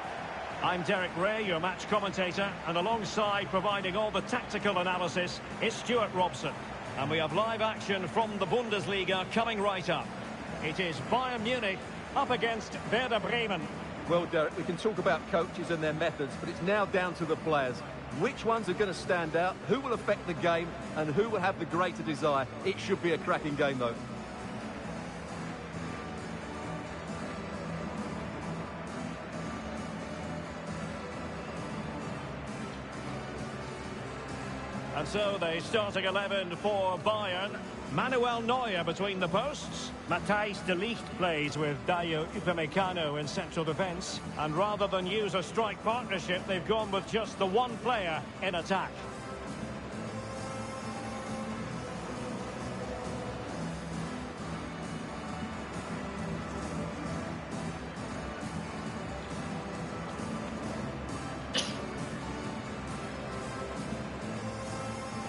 I'm Derek Ray, your match commentator, and alongside providing all the tactical analysis is Stuart Robson. And we have live action from the Bundes Liga coming right up. It is Bayern Munich up against Werder Bremen. Well, Derek, we can talk about coaches and their methods, but it's now down to the players. Which ones are going to stand out, who will affect the game, and who will have the greater desire? It should be a cracking game, though. And so the starting 11 for Bayern. Manuel Neuer between the posts. Matthijs de Ligt plays with Dayo Upamecano in central defence. And rather than use a strike partnership, they've gone with just the one player in attack.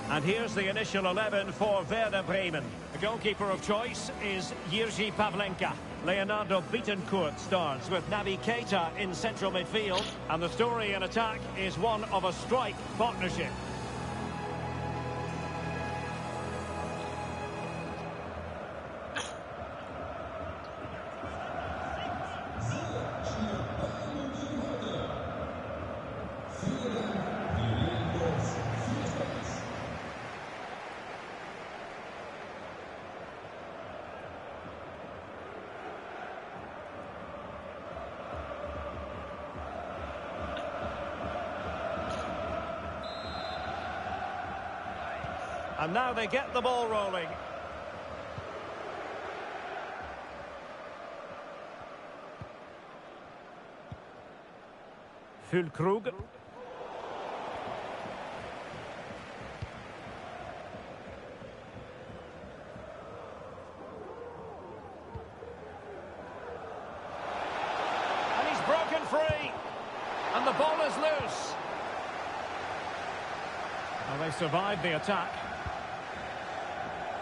And here's the initial 11 for Werder Bremen. The goalkeeper of choice is Jiří Pavlenka. Leonardo Bittencourt starts with Naby Keita in central midfield. And the story in attack is one of a strike partnership. And now they get the ball rolling. Füllkrug. And he's broken free. And the ball is loose. Well, they survived the attack.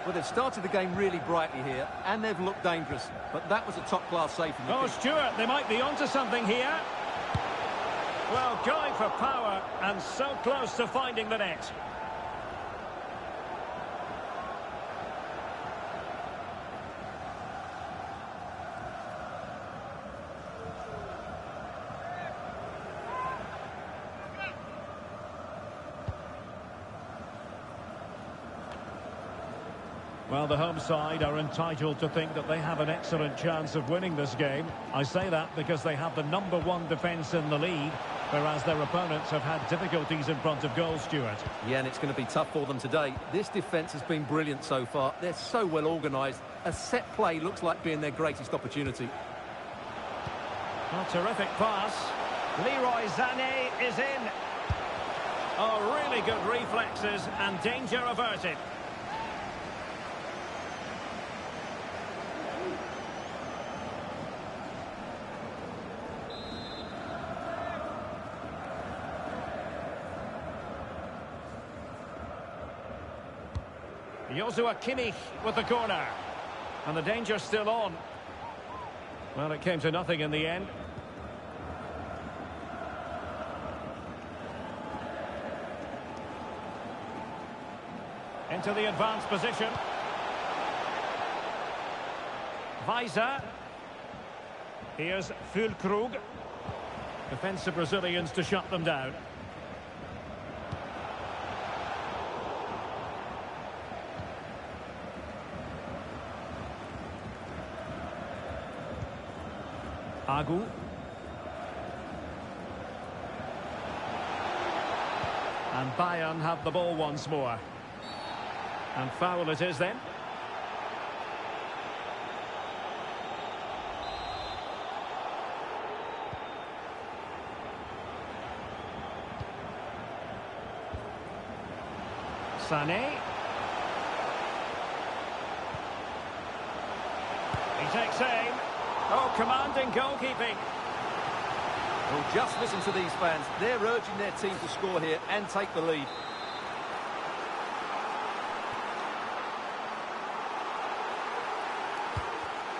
Well, they've started the game really brightly here, and they've looked dangerous. But that was a top-class save from the Oh, keeper. Stuart, they might be onto something here. Well, going for power, and so close to finding the net. Well, the home side are entitled to think that they have an excellent chance of winning this game. I say that because they have the #1 defence in the league, whereas their opponents have had difficulties in front of goal, Stuart. Yeah, and it's going to be tough for them today. This defence has been brilliant so far. They're so well organised. A set play looks like being their greatest opportunity. Well, terrific pass. Leroy Sané is in. Oh, really good reflexes and danger averted. Joshua Kimmich with the corner. And the danger's still on. Well, it came to nothing in the end. Into the advanced position. Weiser. Here's Füllkrug. Defensive Brazilians to shut them down. Agu. And Bayern have the ball once more. And foul it is then. Sané. He takes aim. Oh, commanding goalkeeping. Well, just listen to these fans. They're urging their team to score here and take the lead.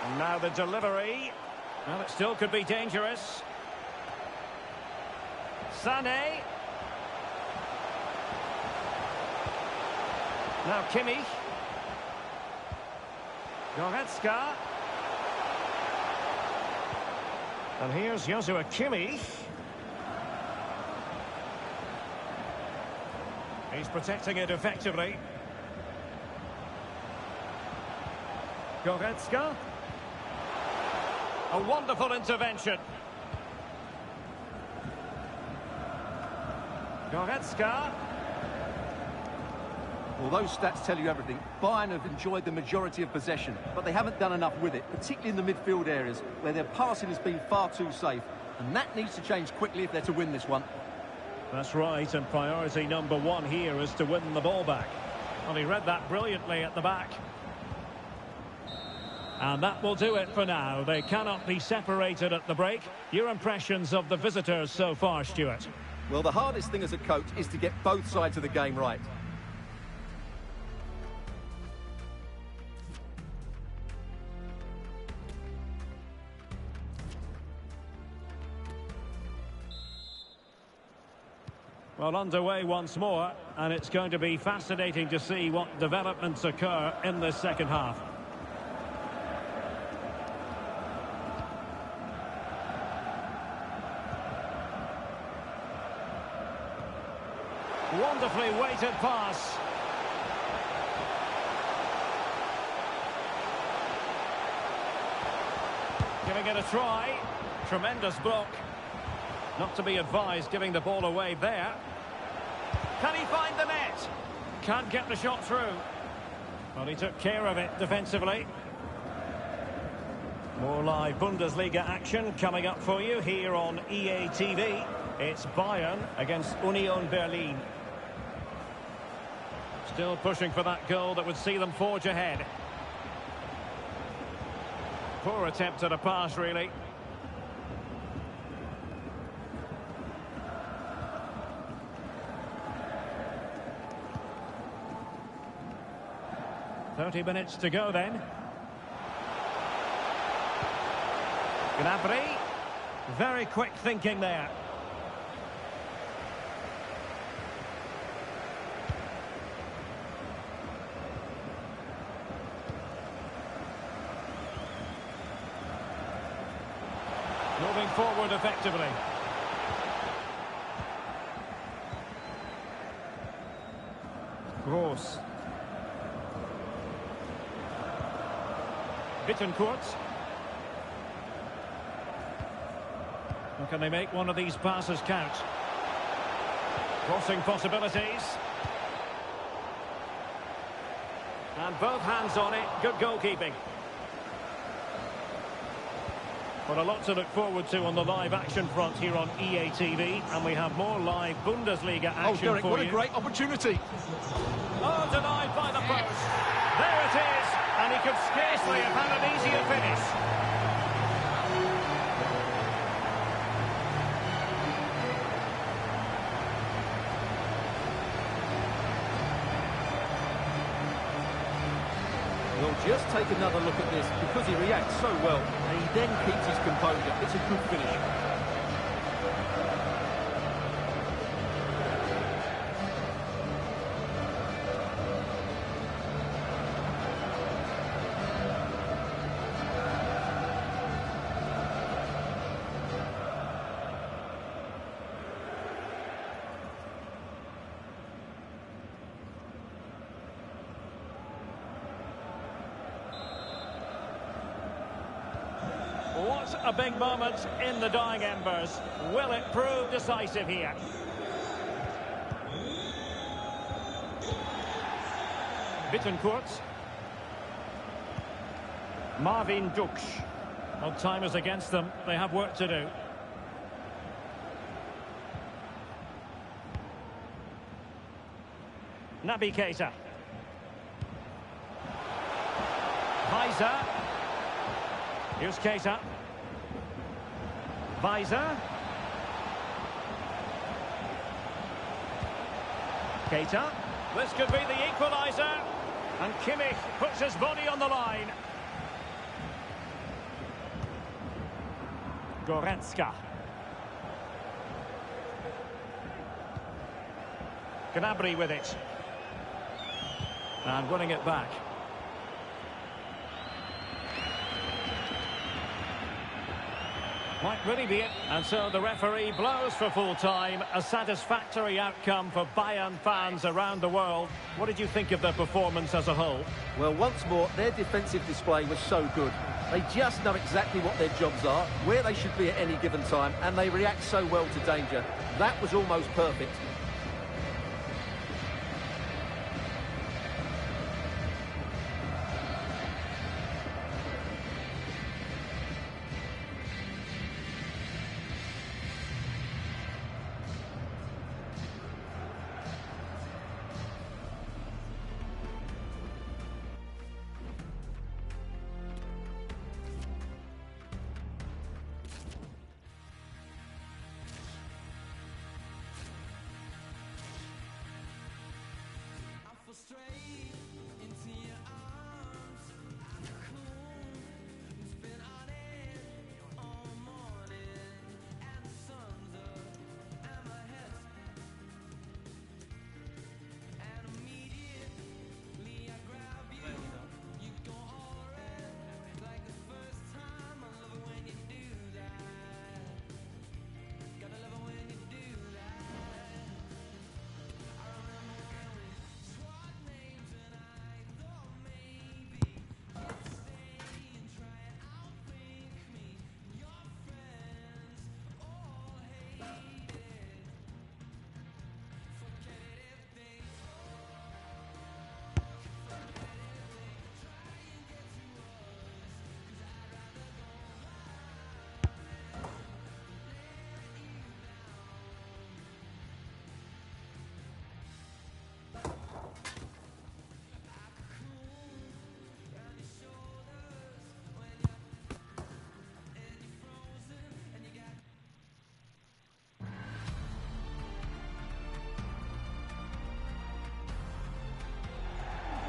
And now the delivery. Well, it still could be dangerous. Sané. Now Kimmich. Goretzka. And here's Joshua Kimmich. He's protecting it effectively. Goretzka. A wonderful intervention. Goretzka. Well, those stats tell you everything. Bayern have enjoyed the majority of possession, but they haven't done enough with it, particularly in the midfield areas, where their passing has been far too safe. And that needs to change quickly if they're to win this one. That's right, and priority number one here is to win the ball back. Well, he read that brilliantly at the back. And that will do it for now. They cannot be separated at the break. Your impressions of the visitors so far, Stuart? Well, the hardest thing as a coach is to get both sides of the game right. Well, underway once more, and it's going to be fascinating to see what developments occur in the second half. Wonderfully weighted pass. Giving it a try. Tremendous block. Not to be advised giving the ball away there. Can he find the net? Can't get the shot through. Well, he took care of it defensively. More live Bundes Liga action coming up for you here on EA TV. It's Bayern against Union Berlin. Still pushing for that goal that would see them forge ahead. Poor attempt at a pass, really. "30 minutes to go then." Gnabry. Very quick thinking there. Moving forward effectively. Gross. Bittencourt. And can they make one of these passes count? Crossing possibilities. And both hands on it. Good goalkeeping. Well, a lot to look forward to on the live action front here on EA TV. And we have more live Bundesliga action Derek, for what you. a great opportunity. Oh, denied by the post. There it is. And he could scarcely have had an easier finish. Well, just take another look at this, because he reacts so well, and he then keeps his composure. It's a good finish. What a big moment in the dying embers. Will it prove decisive here? Bittencourt. Marvin Duksch. Well, time is against them. They have work to do. Naby Keita. Weiser. Here's Keita. Weiser. Keita. This could be the equaliser. And Kimmich puts his body on the line. Goretzka. Gnabry with it. And winning it back. Might really be it. And so the referee blows for full time. A satisfactory outcome for Bayern fans around the world. What did you think of their performance as a whole? Well, once more, their defensive display was so good. They just know exactly what their jobs are, where they should be at any given time, and they react so well to danger. That was almost perfect.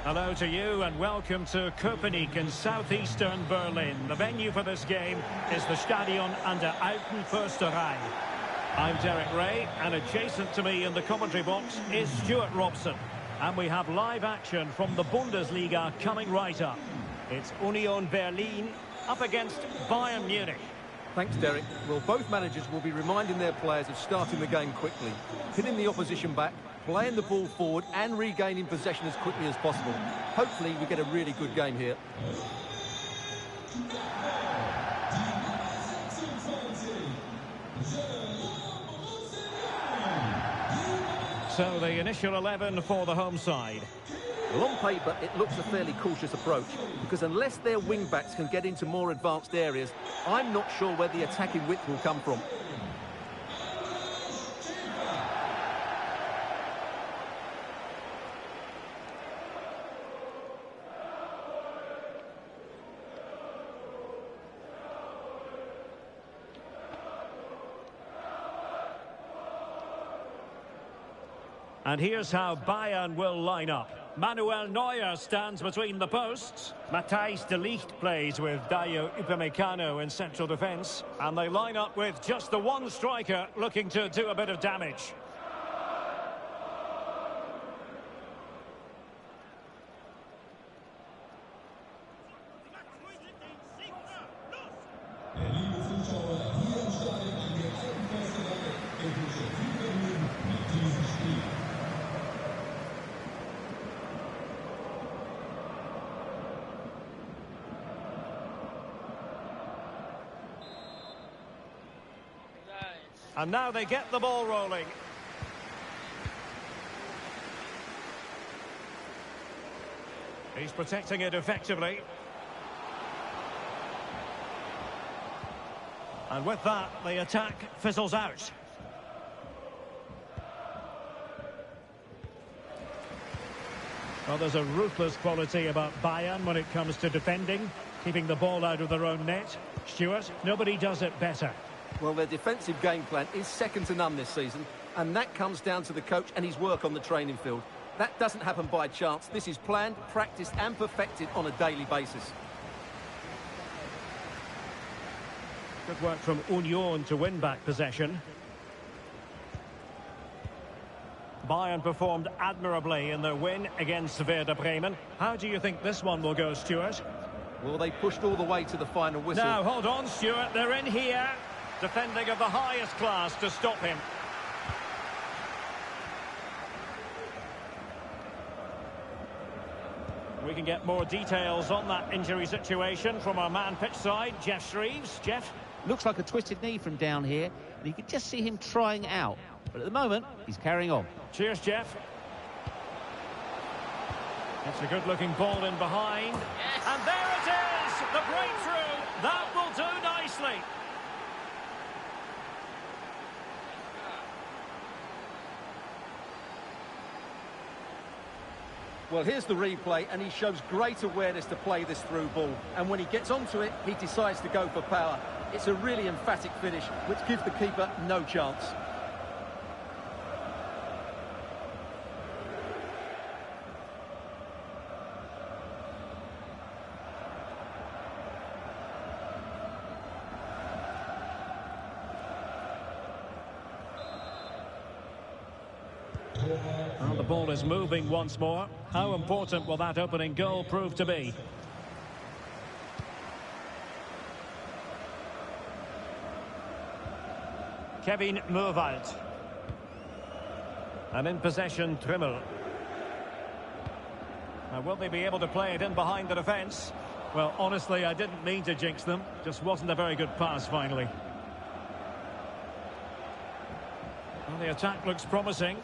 Hello to you and welcome to Köpenick in southeastern Berlin. The venue for this game is the Stadion an der Alten Försterei. I'm Derek Ray, and adjacent to me in the commentary box is Stuart Robson. And we have live action from the Bundes Liga coming right up. It's Union Berlin up against Bayern Munich. Thanks, Derek. Well, both managers will be reminding their players of starting the game quickly, hitting the opposition back, playing the ball forward and regaining possession as quickly as possible. Hopefully we get a really good game here. So the initial 11 for the home side. Well, on paper, it looks a fairly cautious approach, because unless their wing-backs can get into more advanced areas, I'm not sure where the attacking width will come from. And here's how Bayern will line up. Manuel Neuer stands between the posts. Matthijs de Ligt plays with Dayo Upamecano in central defence. And they line up with just the one striker looking to do a bit of damage. And now they get the ball rolling. He's protecting it effectively. And with that, the attack fizzles out. Well, there's a ruthless quality about Bayern when it comes to defending, keeping the ball out of their own net. Stuart, nobody does it better. Well, their defensive game plan is second to none this season, and that comes down to the coach and his work on the training field. That doesn't happen by chance. This is planned, practiced and perfected on a daily basis. Good work from Union to win back possession. Bayern performed admirably in their win against Werder Bremen. How do you think this one will go, Stuart? Well, they pushed all the way to the final whistle. Now, hold on, Stuart. They're in here. Defending of the highest class to stop him. We can get more details on that injury situation from our man pitch side, Jeff Shreves. Jeff? Looks like a twisted knee from down here, and you can just see him trying out. But at the moment, he's carrying on. Cheers, Jeff. It's a good-looking ball in behind. Yes. And there it is! The breakthrough! That will do nicely. Well, here's the replay, and he shows great awareness to play this through ball. And when he gets onto it, he decides to go for power. It's a really emphatic finish, which gives the keeper no chance. Well, the ball is moving once more. How important will that opening goal prove to be? Kevin Moorwald. And in possession, Trimmel. Now, will they be able to play it in behind the defence? Well, honestly, I didn't mean to jinx them. Just wasn't a very good pass, finally. Well, the attack looks promising.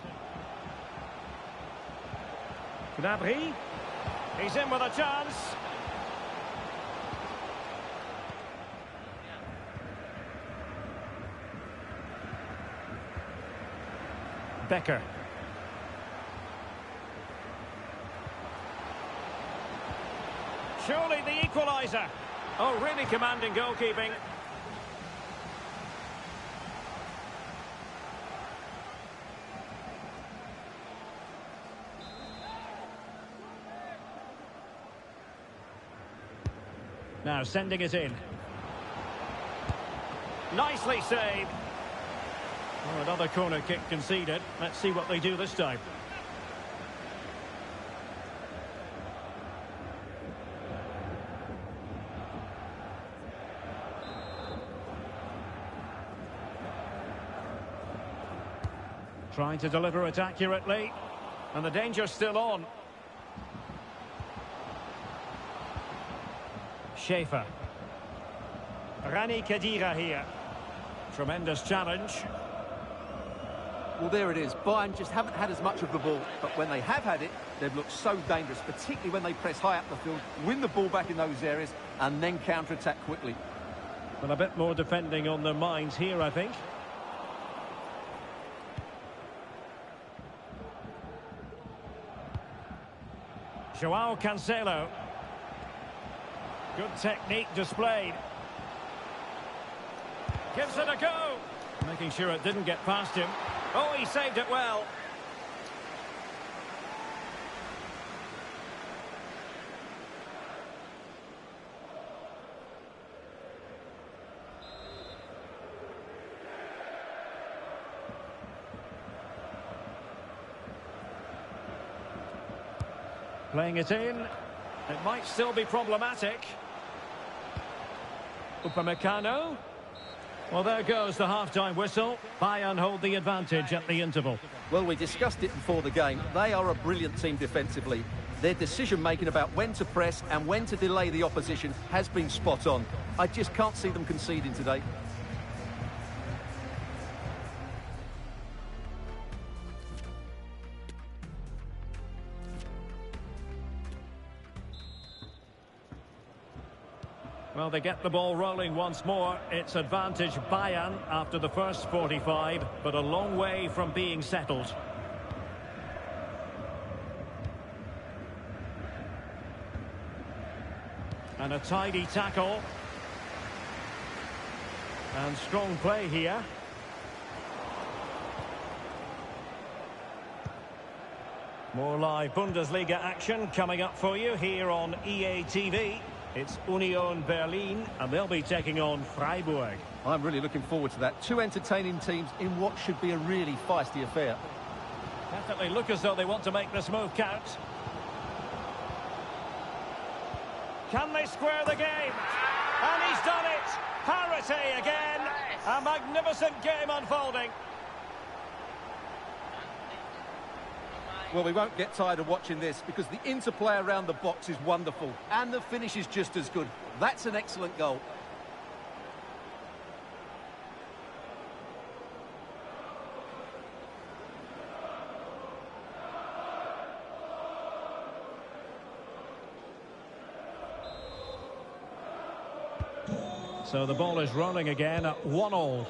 Gnabry. He's in with a chance. Becker. Surely the equaliser. Oh, really commanding goalkeeping. Now sending it in. Nicely saved. Oh, another corner kick conceded. Let's see what they do this time. Trying to deliver it accurately. And the danger's still on. Schaefer. Rani Khedira here. Tremendous challenge. Well, there it is. Bayern just haven't had as much of the ball, but when they have had it, they've looked so dangerous, particularly when they press high up the field, win the ball back in those areas, and then counter-attack quickly. Well, a bit more defending on their minds here, I think. Joao Cancelo. Good technique displayed. Gives it a go. Making sure it didn't get past him. Oh, he saved it well. Playing it in. It might still be problematic. Upamecano. Well, there goes the half-time whistle. Bayern hold the advantage at the interval. Well, we discussed it before the game. They are a brilliant team defensively. Their decision-making about when to press and when to delay the opposition has been spot on. I just can't see them conceding today. Well, they get the ball rolling once more. It's advantage Bayern after the first 45, but a long way from being settled. And a tidy tackle. And strong play here. More live Bundes Liga action coming up for you here on EA TV. It's Union Berlin, and they'll be taking on Freiburg. I'm really looking forward to that. Two entertaining teams in what should be a really feisty affair. Definitely look as though they want to make this move count. Can they square the game? And he's done it! Parity again! A magnificent game unfolding. Well, we won't get tired of watching this because the interplay around the box is wonderful and the finish is just as good. That's an excellent goal. So the ball is rolling again at 1-1.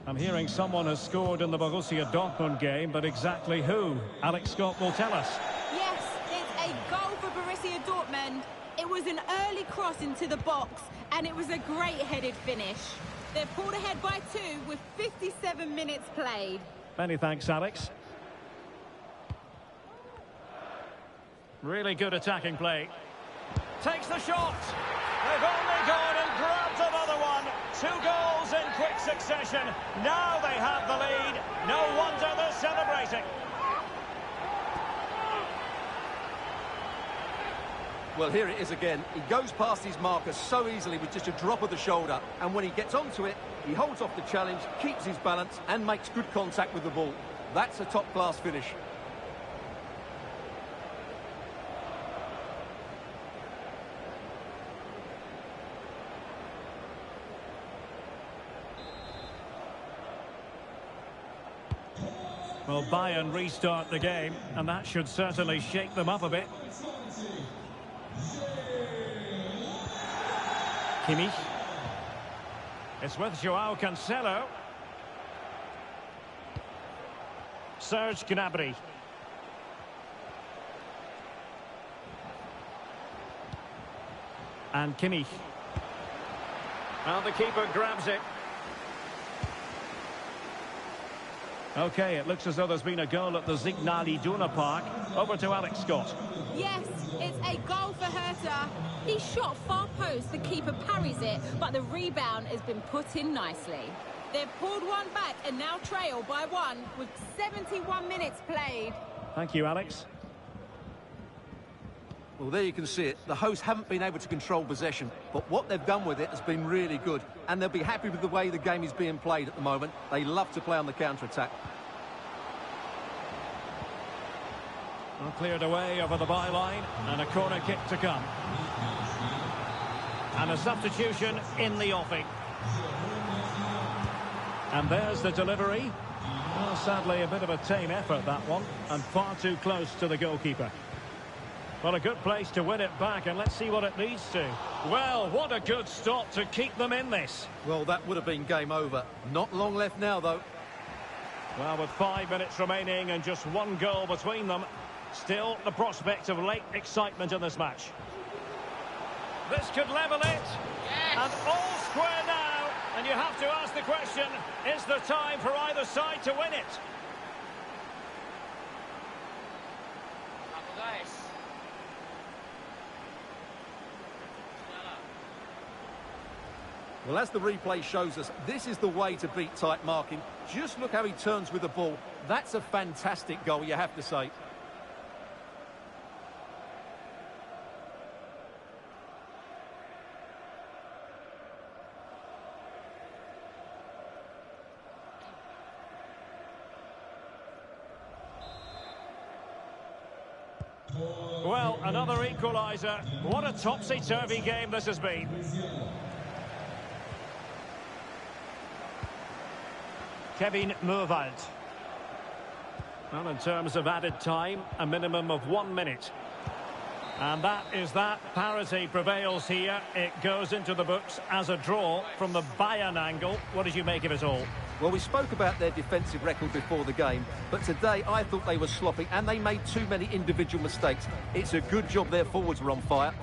I'm hearing someone has scored in the Borussia Dortmund game, but exactly who? Alex Scott will tell us. Yes, it's a goal for Borussia Dortmund. It was an early cross into the box, and it was a great headed finish. They're pulled ahead by 2 with 57 minutes played. Many thanks, Alex. Really good attacking play. Takes the shot. They've only gone and grabbed another one. 2 goals in quick succession. Now they have the lead. No wonder they're celebrating. Well, here it is again. He goes past his marker so easily with just a drop of the shoulder. And when he gets onto it, he holds off the challenge, keeps his balance and makes good contact with the ball. That's a top-class finish. Well, Bayern restart the game, and that should certainly shake them up a bit. Kimmich. It's with Joao Cancelo. Serge Gnabry. And Kimmich. Well, the keeper grabs it. Okay, it looks as though there's been a goal at the Signal Iduna Park. Over to Alex Scott. Yes, it's a goal for Hertha. He shot far post, the keeper parries it, but the rebound has been put in nicely. They've pulled one back and now trail by 1 with 71 minutes played. Thank you, Alex. Well, there you can see it. The hosts haven't been able to control possession, but what they've done with it has been really good. And they'll be happy with the way the game is being played at the moment. They love to play on the counter-attack. Well, cleared away over the byline, and a corner kick to come. And a substitution in the offing. And there's the delivery. Well, sadly, a bit of a tame effort, that one, and far too close to the goalkeeper. Well, a good place to win it back, and let's see what it leads to. Well, what a good stop to keep them in this. Well, that would have been game over. Not long left now, though. Well, with 5 minutes remaining and just 1 goal between them, still the prospect of late excitement in this match. This could level it. Yes. And all square now. And you have to ask the question, is there time for either side to win it? Well, as the replay shows us, this is the way to beat tight marking. Just look how he turns with the ball. That's a fantastic goal, you have to say. Well, another equaliser. What a topsy-turvy game this has been. Kevin Murwald. Well, in terms of added time, a minimum of 1 minute. And that is that. Parity prevails here. It goes into the books as a draw from the Bayern angle. What did you make of it all? Well, we spoke about their defensive record before the game, but today I thought they were sloppy and they made too many individual mistakes. It's a good job their forwards were on fire.